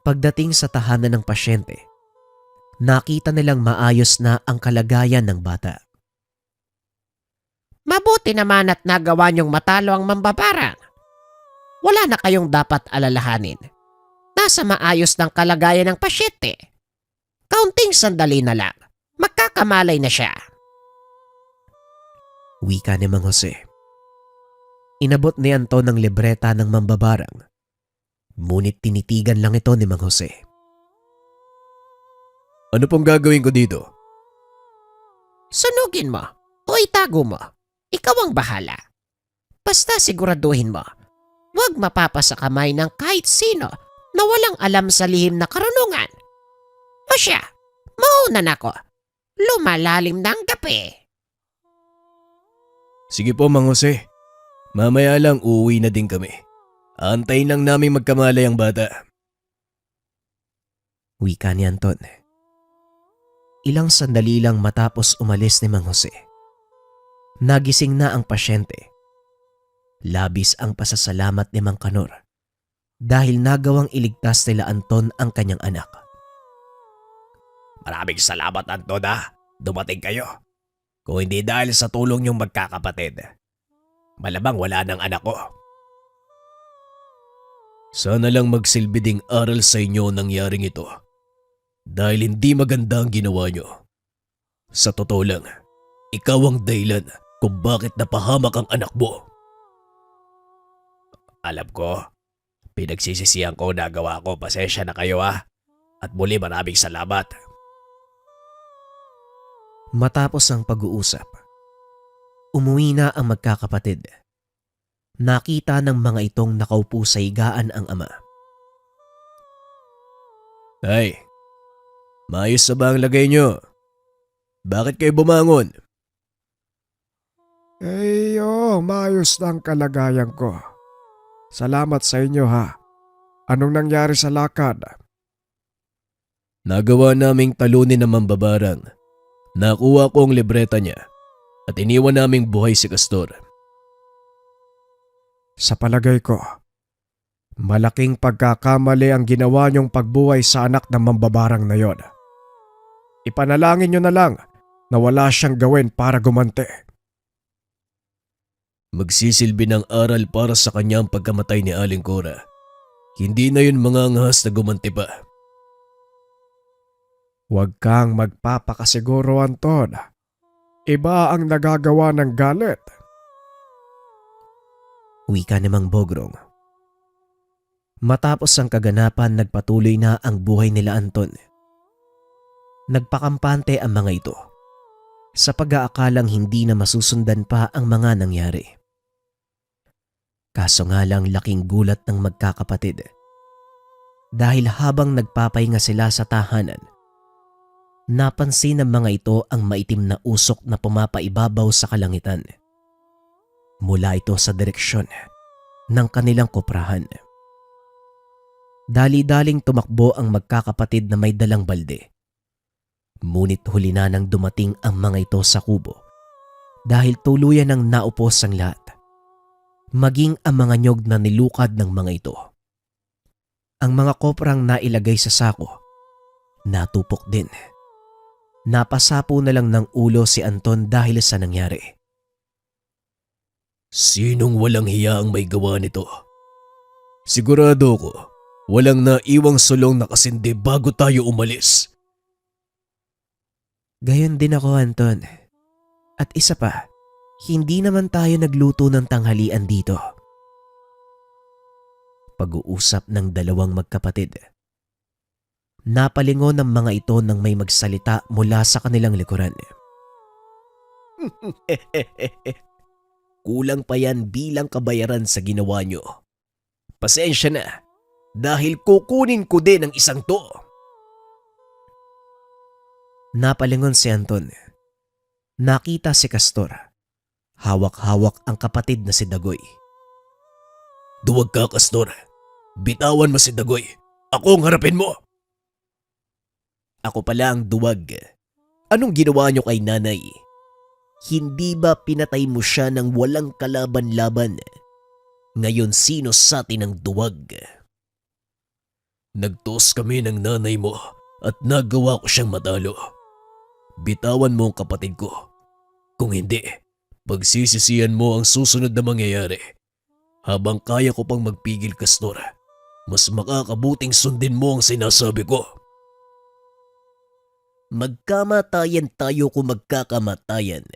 [SPEAKER 1] Pagdating sa tahanan ng pasyente, nakita nilang maayos na ang kalagayan ng bata.
[SPEAKER 3] Mabuti naman at nagawa niyong matalo ang mambabarang. Wala na kayong dapat alalahanin. Nasa maayos ng kalagayan ng pasyente. Kaunting sandali na lang, magkakamalay na siya.
[SPEAKER 1] Wika ni Mang Jose. Inabot ni Anton ang libreta ng mambabarang. Ngunit tinitigan lang ito ni Mang Jose.
[SPEAKER 4] Ano pong gagawin ko dito?
[SPEAKER 3] Sunugin mo o itago mo. Ikaw ang bahala. Basta siguraduhin mo, huwag mapapasa kamay ng kahit sino na walang alam sa lihim na karunungan. O siya, mauna na ako. Lumalalim na ang gabi.
[SPEAKER 4] Sige po, Mang Jose. Mamaya lang uuwi na din kami. Antayin lang namin magkamalay ang bata.
[SPEAKER 1] Wika ni Anton. Ilang sandali lang matapos umalis ni Mang Jose. Nagising na ang pasyente. Labis ang pasasalamat ni Mang Kanor dahil nagawang iligtas nila Anton ang kanyang anak.
[SPEAKER 5] Maraming salamat, Anton, ha. Dumating kayo. Kung hindi dahil sa tulong niyong magkakapatid, malamang wala ng anak ko.
[SPEAKER 4] Sana lang magsilbi ding aral sa inyo nangyaring ito. Dahil hindi maganda ang ginawa nyo. Sa totoo lang, ikaw ang dahilan kung bakit napahamak ang anak mo.
[SPEAKER 5] Alam ko, pinagsisisihan ko nagawa ko. Pasensya na kayo, ha. At muli maraming salamat.
[SPEAKER 1] Matapos ang pag-uusap, umuwi na ang magkakapatid. Nakita ng mga itong nakaupo sa higaan ang ama.
[SPEAKER 4] Tay, maayos na ba ang lagay nyo? Bakit kayo bumangon?
[SPEAKER 2] Maayos na ang kalagayan ko. Salamat sa inyo ha. Anong nangyari sa lakad?
[SPEAKER 4] Nagawa naming talunin ng mambabarang. Nakuha ko ang libreta niya at iniwan naming buhay si Castor.
[SPEAKER 2] Sa palagay ko, malaking pagkakamali ang ginawa niyong pagbuhay sa anak ng mambabarang na yon. Ipanalangin niyo na lang na wala siyang gawin para gumante.
[SPEAKER 4] Magsisilbi ng aral para sa kanyang pagkamatay ni Aling Cora. Hindi na yun mangangahas na gumanti pa.
[SPEAKER 2] Huwag kang magpapakasiguro, Anton. Iba ang nagagawa ng galit.
[SPEAKER 1] Wika ni Mang Bogrong. Matapos ang kaganapan, nagpatuloy na ang buhay nila Anton. Nagpakampante ang mga ito sa pag-aakalang hindi na masusundan pa ang mga nangyari. Kaso nga lang laking gulat ng magkakapatid dahil habang nagpapahinga sila sa tahanan, napansin ng mga ito ang maitim na usok na pumapaibabaw sa kalangitan. Mula ito sa direksyon ng kanilang koprahan. Dali-daling tumakbo ang magkakapatid na may dalang balde. Ngunit huli na nang dumating ang mga ito sa kubo dahil tuluyan ng naupos ang lahat. Maging ang mga nyog na nilukad ng mga ito. Ang mga koprang nailagay sa sako, natupok din. Napasapo na lang ng ulo si Anton dahil sa nangyari.
[SPEAKER 4] Sinong walang hiya ang may gawa nito? Sigurado ko, walang naiwang sulong nakasindi bago tayo umalis.
[SPEAKER 1] Gayon din ako, Anton. At isa pa, hindi naman tayo nagluto ng tanghalian dito. Pag-uusap ng dalawang magkapatid. Napalingon ng mga ito nang may magsalita mula sa kanilang likuran.
[SPEAKER 4] Kulang pa yan bilang kabayaran sa ginawa nyo. Pasensya na, dahil kukunin ko din ang isang to.
[SPEAKER 1] Napalingon si Anton. Nakita si Castor. Hawak-hawak ang kapatid na si Dagoy.
[SPEAKER 4] Duwag ka, Castor. Bitawan mo si Dagoy. Ako ang harapin mo.
[SPEAKER 1] Ako pala ang duwag. Anong ginawa niyo kay nanay? Hindi ba pinatay mo siya ng walang kalaban-laban? Ngayon sino sa atin ang duwag?
[SPEAKER 4] Nagtos kami ng nanay mo at nagawa ko siyang matalo. Bitawan mo ang kapatid ko. Kung hindi, pagsisisihan mo ang susunod na mangyayari. Habang kaya ko pang magpigil, Castor, mas makakabuting sundin mo ang sinasabi ko.
[SPEAKER 1] Magkamatayan tayo kung magkakamatayan.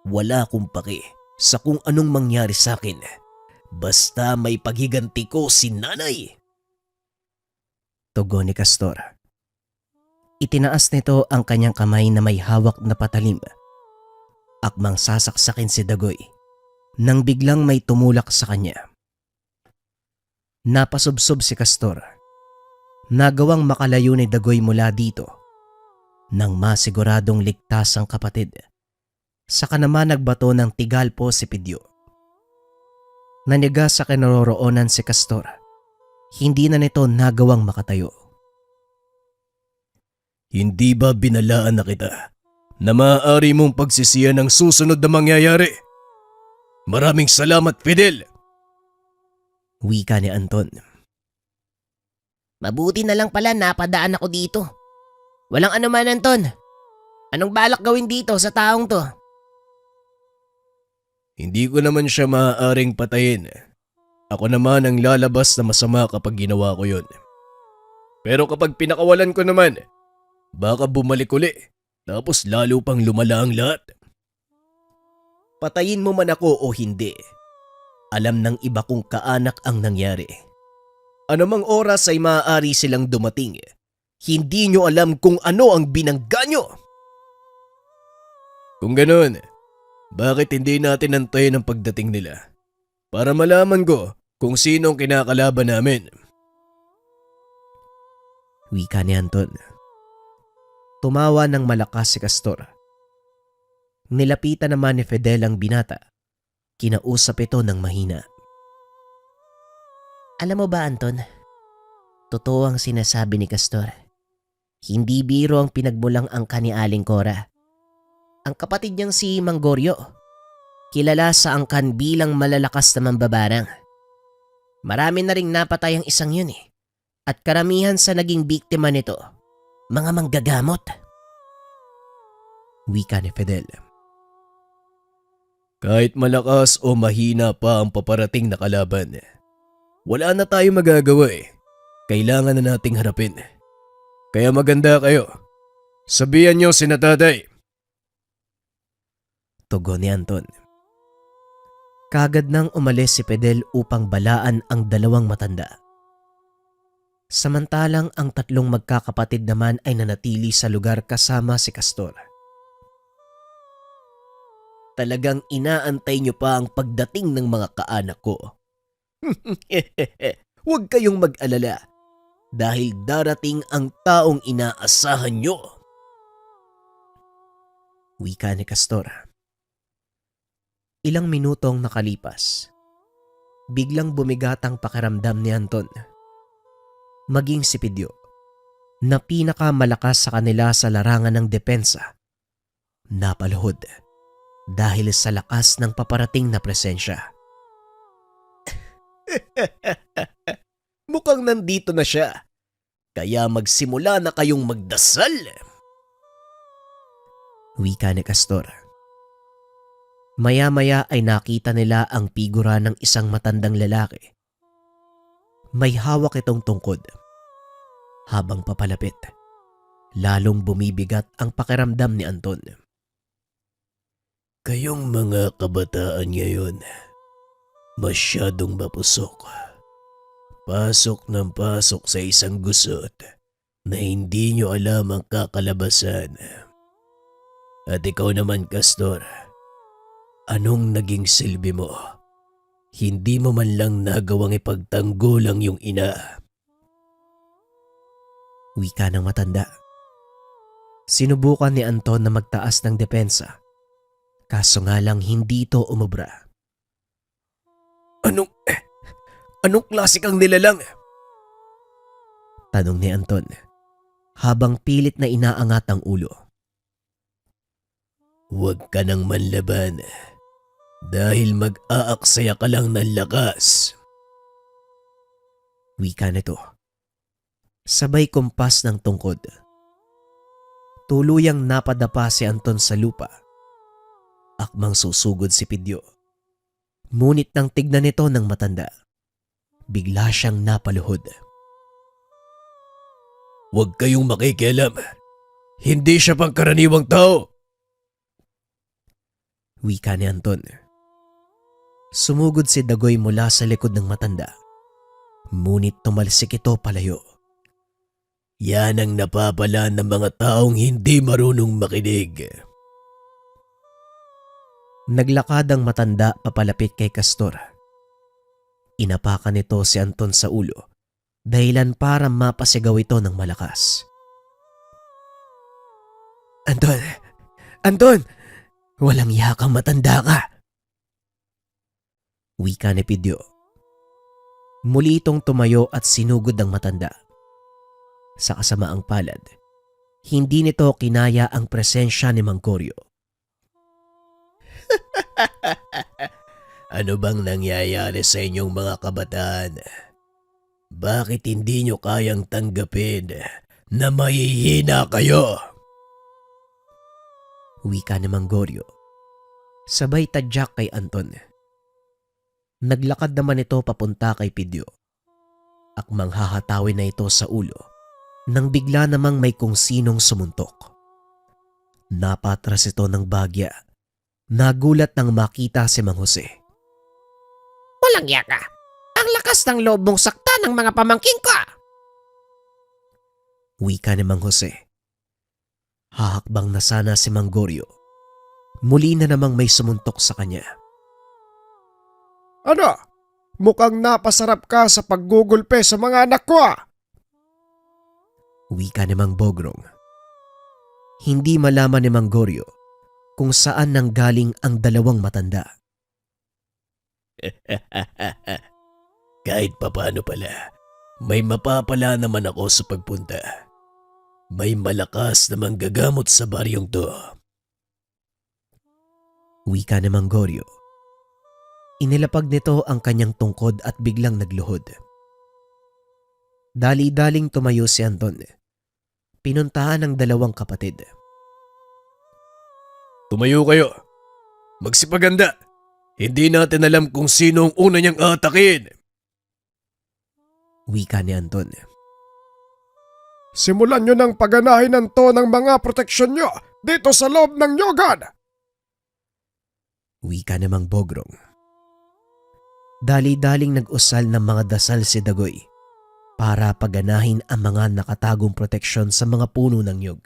[SPEAKER 4] Wala akong pake sa kung anong mangyari sa akin. Basta may paghiganti ko si nanay.
[SPEAKER 1] Tugon ni Castor. Itinaas nito ang kanyang kamay na may hawak na patalim. Akmang sasaksakin si Dagoy nang biglang may tumulak sa kanya. Napasubsob si Castor. Nagawang makalayo ni Dagoy mula dito nang masiguradong ligtas ang kapatid. Saka naman nagbato ng tigalpo si Pidyo. Naniga sa kinaroroonan si Castor. Hindi na nito nagawang makatayo.
[SPEAKER 4] Hindi ba binalaan na kita na maaari mong pagsisiyan ang susunod na mangyayari? Maraming salamat, Fidel!
[SPEAKER 1] Wika ni Anton.
[SPEAKER 3] Mabuti na lang pala napadaan ako dito. Walang anuman, Anton. Anong balak gawin dito sa taong to?
[SPEAKER 4] Hindi ko naman siya maaaring patayin. Ako naman ang lalabas na masama kapag ginawa ko yun. Pero kapag pinakawalan ko naman, baka bumalik uli. Tapos lalo pang lumala ang lahat.
[SPEAKER 1] Patayin mo man ako o hindi, alam ng iba kong kaanak ang nangyari. Anumang oras ay maaari silang dumating. Hindi nyo alam kung ano ang binangga nyo.
[SPEAKER 4] Kung ganun, bakit hindi natin antayin ang pagdating nila? Para malaman ko kung sino ang kinakalaban namin.
[SPEAKER 1] Wika ni Anton. Tumawa ng malakas si Castor. Nilapitan naman ni Fidel ang binata. Kinausap ito ng mahina.
[SPEAKER 3] Alam mo ba, Anton? Totoo ang sinasabi ni Castor. Hindi biro ang pinagmulang angka ni Aling Cora. Ang kapatid niyang si Manggorio, kilala sa angkan bilang malalakas na mambabarang. Marami na ring napatay ang isang yun eh. At karamihan sa naging biktima nito, mga manggagamot.
[SPEAKER 1] Wika ni Fidel.
[SPEAKER 4] Kahit malakas o mahina pa ang paparating na kalaban, wala na tayong magagawa eh. Kailangan na nating harapin. Kaya maganda kayo. Sabihan niyo si tatay.
[SPEAKER 1] Tugon ni Anton. Kagad nang umalis si Fidel upang balaan ang dalawang matanda. Samantalang ang tatlong magkakapatid naman ay nanatili sa lugar kasama si Castor.
[SPEAKER 4] Talagang inaantay niyo pa ang pagdating ng mga kaanak ko. Huwag kayong mag-alala dahil darating ang taong inaasahan niyo.
[SPEAKER 1] Wika ni Castor. Ilang minutong nakalipas, biglang bumigat ang pakiramdam ni Anton. Maging si Pidyo, na pinakamalakas sa kanila sa larangan ng depensa, napaluhod dahil sa lakas ng paparating na presensya.
[SPEAKER 4] Mukhang nandito na siya. Kaya magsimula na kayong magdasal.
[SPEAKER 1] Wika ni Castor. Maya-maya ay nakita nila ang figura ng isang matandang lalaki. May hawak itong tungkod. Habang papalapit, lalong bumibigat ang pakiramdam ni Anton.
[SPEAKER 4] Kayong mga kabataan ngayon, masyadong mapusok. Pasok ng pasok sa isang gusot na hindi nyo alam ang kakalabasan. At ikaw naman, Castor, anong naging silbi mo? Hindi mo man lang nagawang ipagtanggol ang iyong ina.
[SPEAKER 1] Wika ng matanda. Sinubukan ni Anton na magtaas ng depensa. Kaso nga lang hindi ito umubra.
[SPEAKER 4] Anong klase kang nilalang?
[SPEAKER 1] Tanong ni Anton habang pilit na inaangat ang ulo.
[SPEAKER 4] Huwag ka nang manlaban dahil mag-aaksaya ka lang ng lakas.
[SPEAKER 1] Wika nito. Sabay kumpas ng tungkod. Tuluyang napadapa si Anton sa lupa. Akmang susugod si Pidyo. Ngunit nang tignan nito ng matanda, bigla siyang napaluhod.
[SPEAKER 4] Huwag kayong makikialam. Hindi siya pangkaraniwang tao.
[SPEAKER 1] Wika ni Anton. Sumugod si Dagoy mula sa likod ng matanda. Ngunit tumalsik ito palayo.
[SPEAKER 4] Yan ang napapala ng mga taong hindi marunong makinig.
[SPEAKER 1] Naglakad ang matanda papalapit kay Castor. Inapakan nito si Anton sa ulo, dahilan para mapasigaw ito ng malakas. Anton! Anton! Walang iya kang matanda ka! Wika ni Pidyo. Muli itong tumayo at sinugod ang matanda. Sa kasamaang palad, hindi nito kinaya ang presensya ni Mang Goryo.
[SPEAKER 4] Ano bang nangyayari sa inyong mga kabataan? Bakit hindi nyo kayang tanggapin na mahihina kayo?
[SPEAKER 1] Wika ni Mang Goryo. Sabay tadyak kay Anton. Naglakad naman ito papunta kay Pidyo. Akmang hahatawin na ito sa ulo nang bigla namang may kung sinong sumuntok. Napatras ito ng bagya. Nagulat nang makita si Mang Jose.
[SPEAKER 3] Walang yaka. Ang lakas ng loob mong sakta ng mga pamangking ko.
[SPEAKER 1] Wika ni Mang Jose. Hahakbang na sana si Mang Goryo. Muli na namang may sumuntok sa kanya.
[SPEAKER 2] Ano? Mukhang napasarap ka sa paggugulpe sa mga anak ko ah!
[SPEAKER 1] Wika ni Mang Bogrong. Hindi malaman ni Mang Goryo kung saan nanggaling ang dalawang matanda.
[SPEAKER 4] Kahit papano pala, may mapapala naman ako sa pagpunta. May malakas na manggagamot sa baryong to.
[SPEAKER 1] Wika ni Mang Goryo. Inilapag nito ang kanyang tungkod at biglang nagluhod. Dali-daling tumayo si Anton. Pinuntahan ng dalawang kapatid.
[SPEAKER 4] Tumayo kayo. Magsipaganda. Hindi natin alam kung sino ang una niyang atakin.
[SPEAKER 1] Wika ni Anton.
[SPEAKER 2] Simulan nyo ng pagganahin ng to ng mga proteksyon nyo dito sa loob ng Nyogan!
[SPEAKER 1] Wika ni Mang Bogrong. Dali-daling nag-usal ng mga dasal si Dagoy para pagganahin ang mga nakatagong proteksyon sa mga puno ng nyug.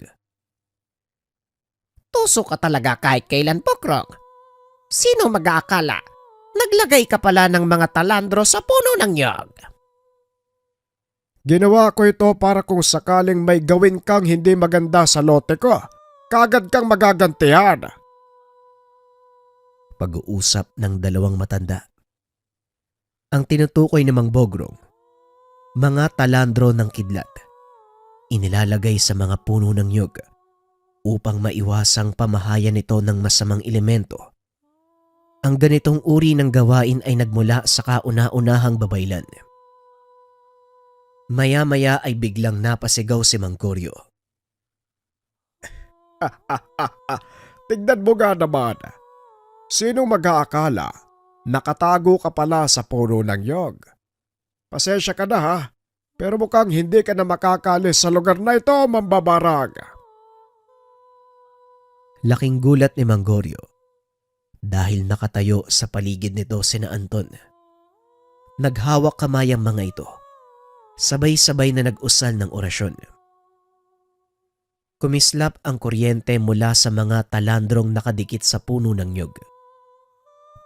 [SPEAKER 3] Tuso ka talaga kahit kailan, Pokrong. Sino mag-aakala? Naglagay ka pala ng mga talandro sa puno ng nyog.
[SPEAKER 2] Ginawa ko ito para kung sakaling may gawin kang hindi maganda sa lote ko, kagad kang magagantihan.
[SPEAKER 1] Pag-uusap ng dalawang matanda. Ang tinutukoy ni Mang Bogrong, mga talandro ng kidlat, inilalagay sa mga puno ng nyug upang maiwasang pamahayan nito ng masamang elemento. Ang ganitong uri ng gawain ay nagmula sa kauna-unahang babaylan. Maya-maya ay biglang napasigaw si Mang Goryo.
[SPEAKER 2] Tignan mo nga naman. Sinong mag-aakala? Nakatago ka pala sa puno ng nyog. Pasensya ka na ha, pero mukhang hindi ka na makakalis sa lugar na ito, mambabarag.
[SPEAKER 1] Laking gulat ni Mang Goryo dahil nakatayo sa paligid nito sina Anton. Naghawak kamay ang mga ito. Sabay-sabay na nag-usal ng orasyon. Kumislap ang kuryente mula sa mga talandrong nakadikit sa puno ng nyug.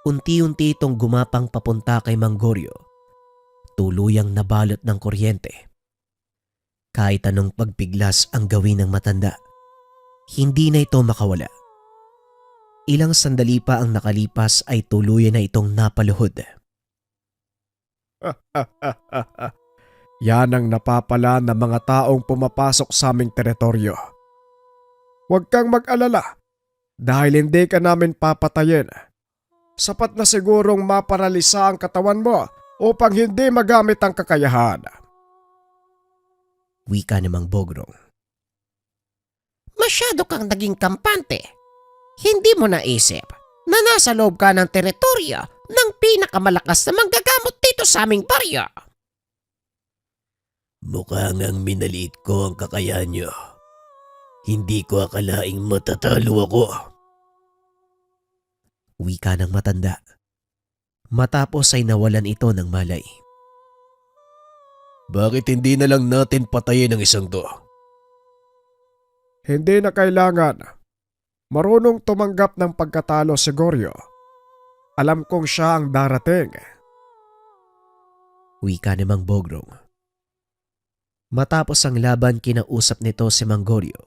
[SPEAKER 1] Unti-unti itong gumapang papunta kay Mang Goryo. Tuluyang nabalot ng kuryente. Kahit anong pagpiglas ang gawin ng matanda, hindi na ito makawala. Ilang sandali pa ang nakalipas ay tuluyan na itong napaluhod.
[SPEAKER 2] Yan ang napapala ng mga taong pumapasok sa aming teritoryo. Huwag kang mag-alala dahil hindi ka namin papatayin. Sapat na sigurong maparalisa ang katawan mo upang hindi magamit ang kakayahan.
[SPEAKER 1] Wika ni Mang Bogrong.
[SPEAKER 3] Masyado kang naging kampante. Hindi mo naisip na nasa loob ka ng teritoryo ng pinakamalakas na manggagamot dito sa aming baryo.
[SPEAKER 4] Mukhang ang minaliit ko ang kakayahan nyo. Hindi ko akalaing matatalo ako.
[SPEAKER 1] Wika ng matanda. Matapos ay nawalan ito ng malay.
[SPEAKER 4] Bakit hindi na lang natin patayin ang isang to?
[SPEAKER 2] Hindi na kailangan. Marunong tumanggap ng pagkatalo si Goryo. Alam kong siya ang darating.
[SPEAKER 1] Wika ni Mang Bogrong. Matapos ang laban, kinausap nito si Mang Goryo.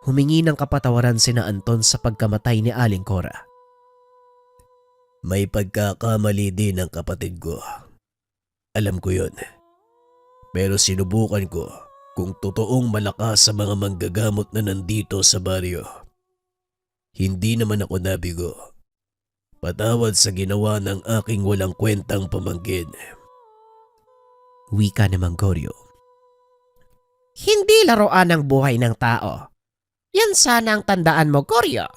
[SPEAKER 1] Humingi ng kapatawaran sina Anton sa pagkamatay ni Aling Cora.
[SPEAKER 4] May pagkakamali din ang kapatid ko. Alam ko yun. Pero sinubukan ko kung totoong malakas sa mga manggagamot na nandito sa baryo. Hindi naman ako nabigo. Patawad sa ginawa ng aking walang kwentang pamangkin.
[SPEAKER 1] Wika ni Mang Goryo.
[SPEAKER 3] Hindi laruan ang buhay ng tao. Yan sana ang tandaan mo, Goryo.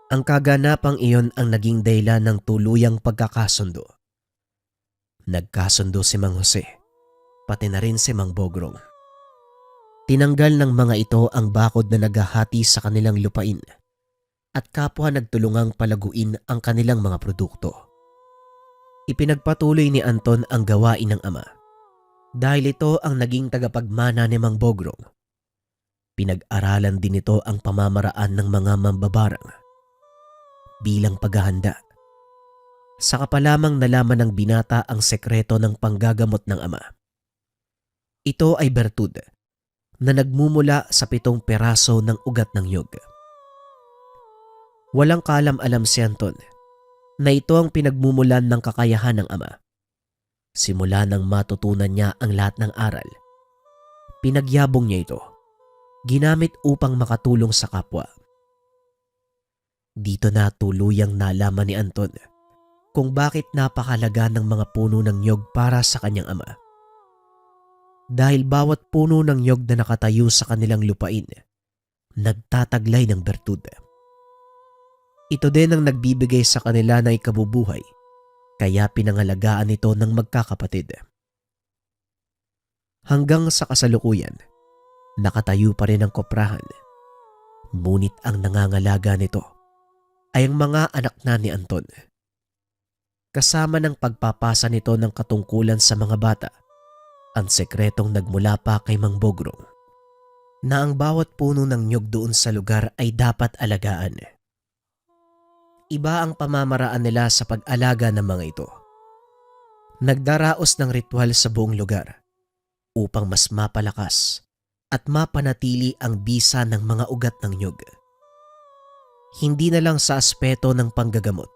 [SPEAKER 1] Ang kaganapang iyon ang naging dahilan ng tuluyang pagkakasundo. Nagkasundo si Mang Jose, pati na rin si Mang Bogrong. Tinanggal ng mga ito ang bakod na naghahati sa kanilang lupain at kapwa nagtulungang palaguin ang kanilang mga produkto. Ipinagpatuloy ni Anton ang gawain ng ama dahil ito ang naging tagapagmana ni Mang Bogrong. Pinag-aralan din ito ang pamamaraan ng mga mambabarang bilang paghahanda. Saka pa lamang nalaman ng binata ang sekreto ng panggagamot ng ama. Ito ay bertud na nagmumula sa 7 peraso ng ugat ng nyog. Walang kaalam-alam si Anton na ito ang pinagmumulan ng kakayahan ng ama. Simula nang matutunan niya ang lahat ng aral, pinagyabong niya ito, ginamit upang makatulong sa kapwa. Dito na tuluyang nalaman ni Anton kung bakit napakalaga ng mga puno ng nyog para sa kanyang ama. Dahil bawat puno ng nyog na nakatayo sa kanilang lupain, nagtataglay ng bertud. Ito din ang nagbibigay sa kanila ng ikabubuhay, kaya pinangalagaan ito ng magkakapatid. Hanggang sa kasalukuyan, nakatayo pa rin ang koprahan. Ngunit ang nangangalaga nito ay ang mga anak na ni Anton. Kasama ng pagpapasa nito ng katungkulan sa mga bata, ang sekretong nagmula pa kay Mang Bogrong na ang bawat puno ng nyog doon sa lugar ay dapat alagaan. Iba ang pamamaraan nila sa pag-alaga ng mga ito. Nagdaraos ng ritual sa buong lugar upang mas mapalakas at mapanatili ang bisa ng mga ugat ng nyog. Hindi na lang sa aspeto ng panggagamot.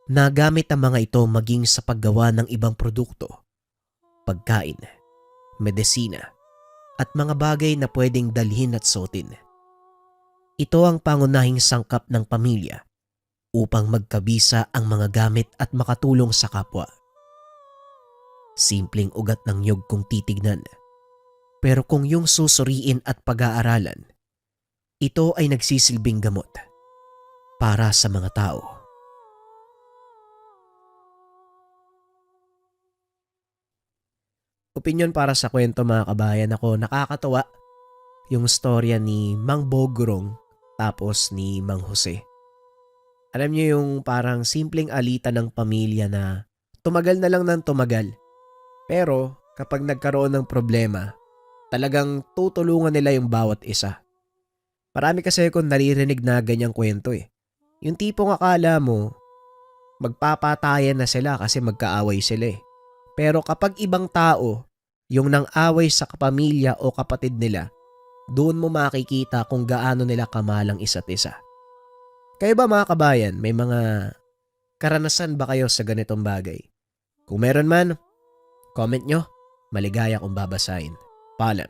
[SPEAKER 1] Nagamit ang mga ito maging sa paggawa ng ibang produkto, pagkain, medisina, at mga bagay na pwedeng dalhin at suotin. Ito ang pangunahing sangkap ng pamilya upang magkabisa ang mga gamit at makatulong sa kapwa. Simpleng ugat ng nyog kung titignan, pero kung yung susuriin at pag-aaralan, ito ay nagsisilbing gamot para sa mga tao. Opinyon para sa kwento, mga kabayan. Ako, nakakatawa yung storya ni Mang Bogrong tapos ni Mang Jose. Alam niyo yung parang simpleng alitan ng pamilya na tumagal na lang ng tumagal. Pero kapag nagkaroon ng problema, talagang tutulungan nila yung bawat isa. Marami kasi akong naririnig na ganyang kwento eh. Yung tipong akala mo, magpapatayan na sila kasi magkaaway sila eh. Pero kapag ibang tao, yung nang-away sa kapamilya o kapatid nila, doon mo makikita kung gaano nila kamalang isa't isa. Kayo ba, mga kabayan, may mga karanasan ba kayo sa ganitong bagay? Kung meron man, comment nyo, maligaya kong babasahin. Paalam.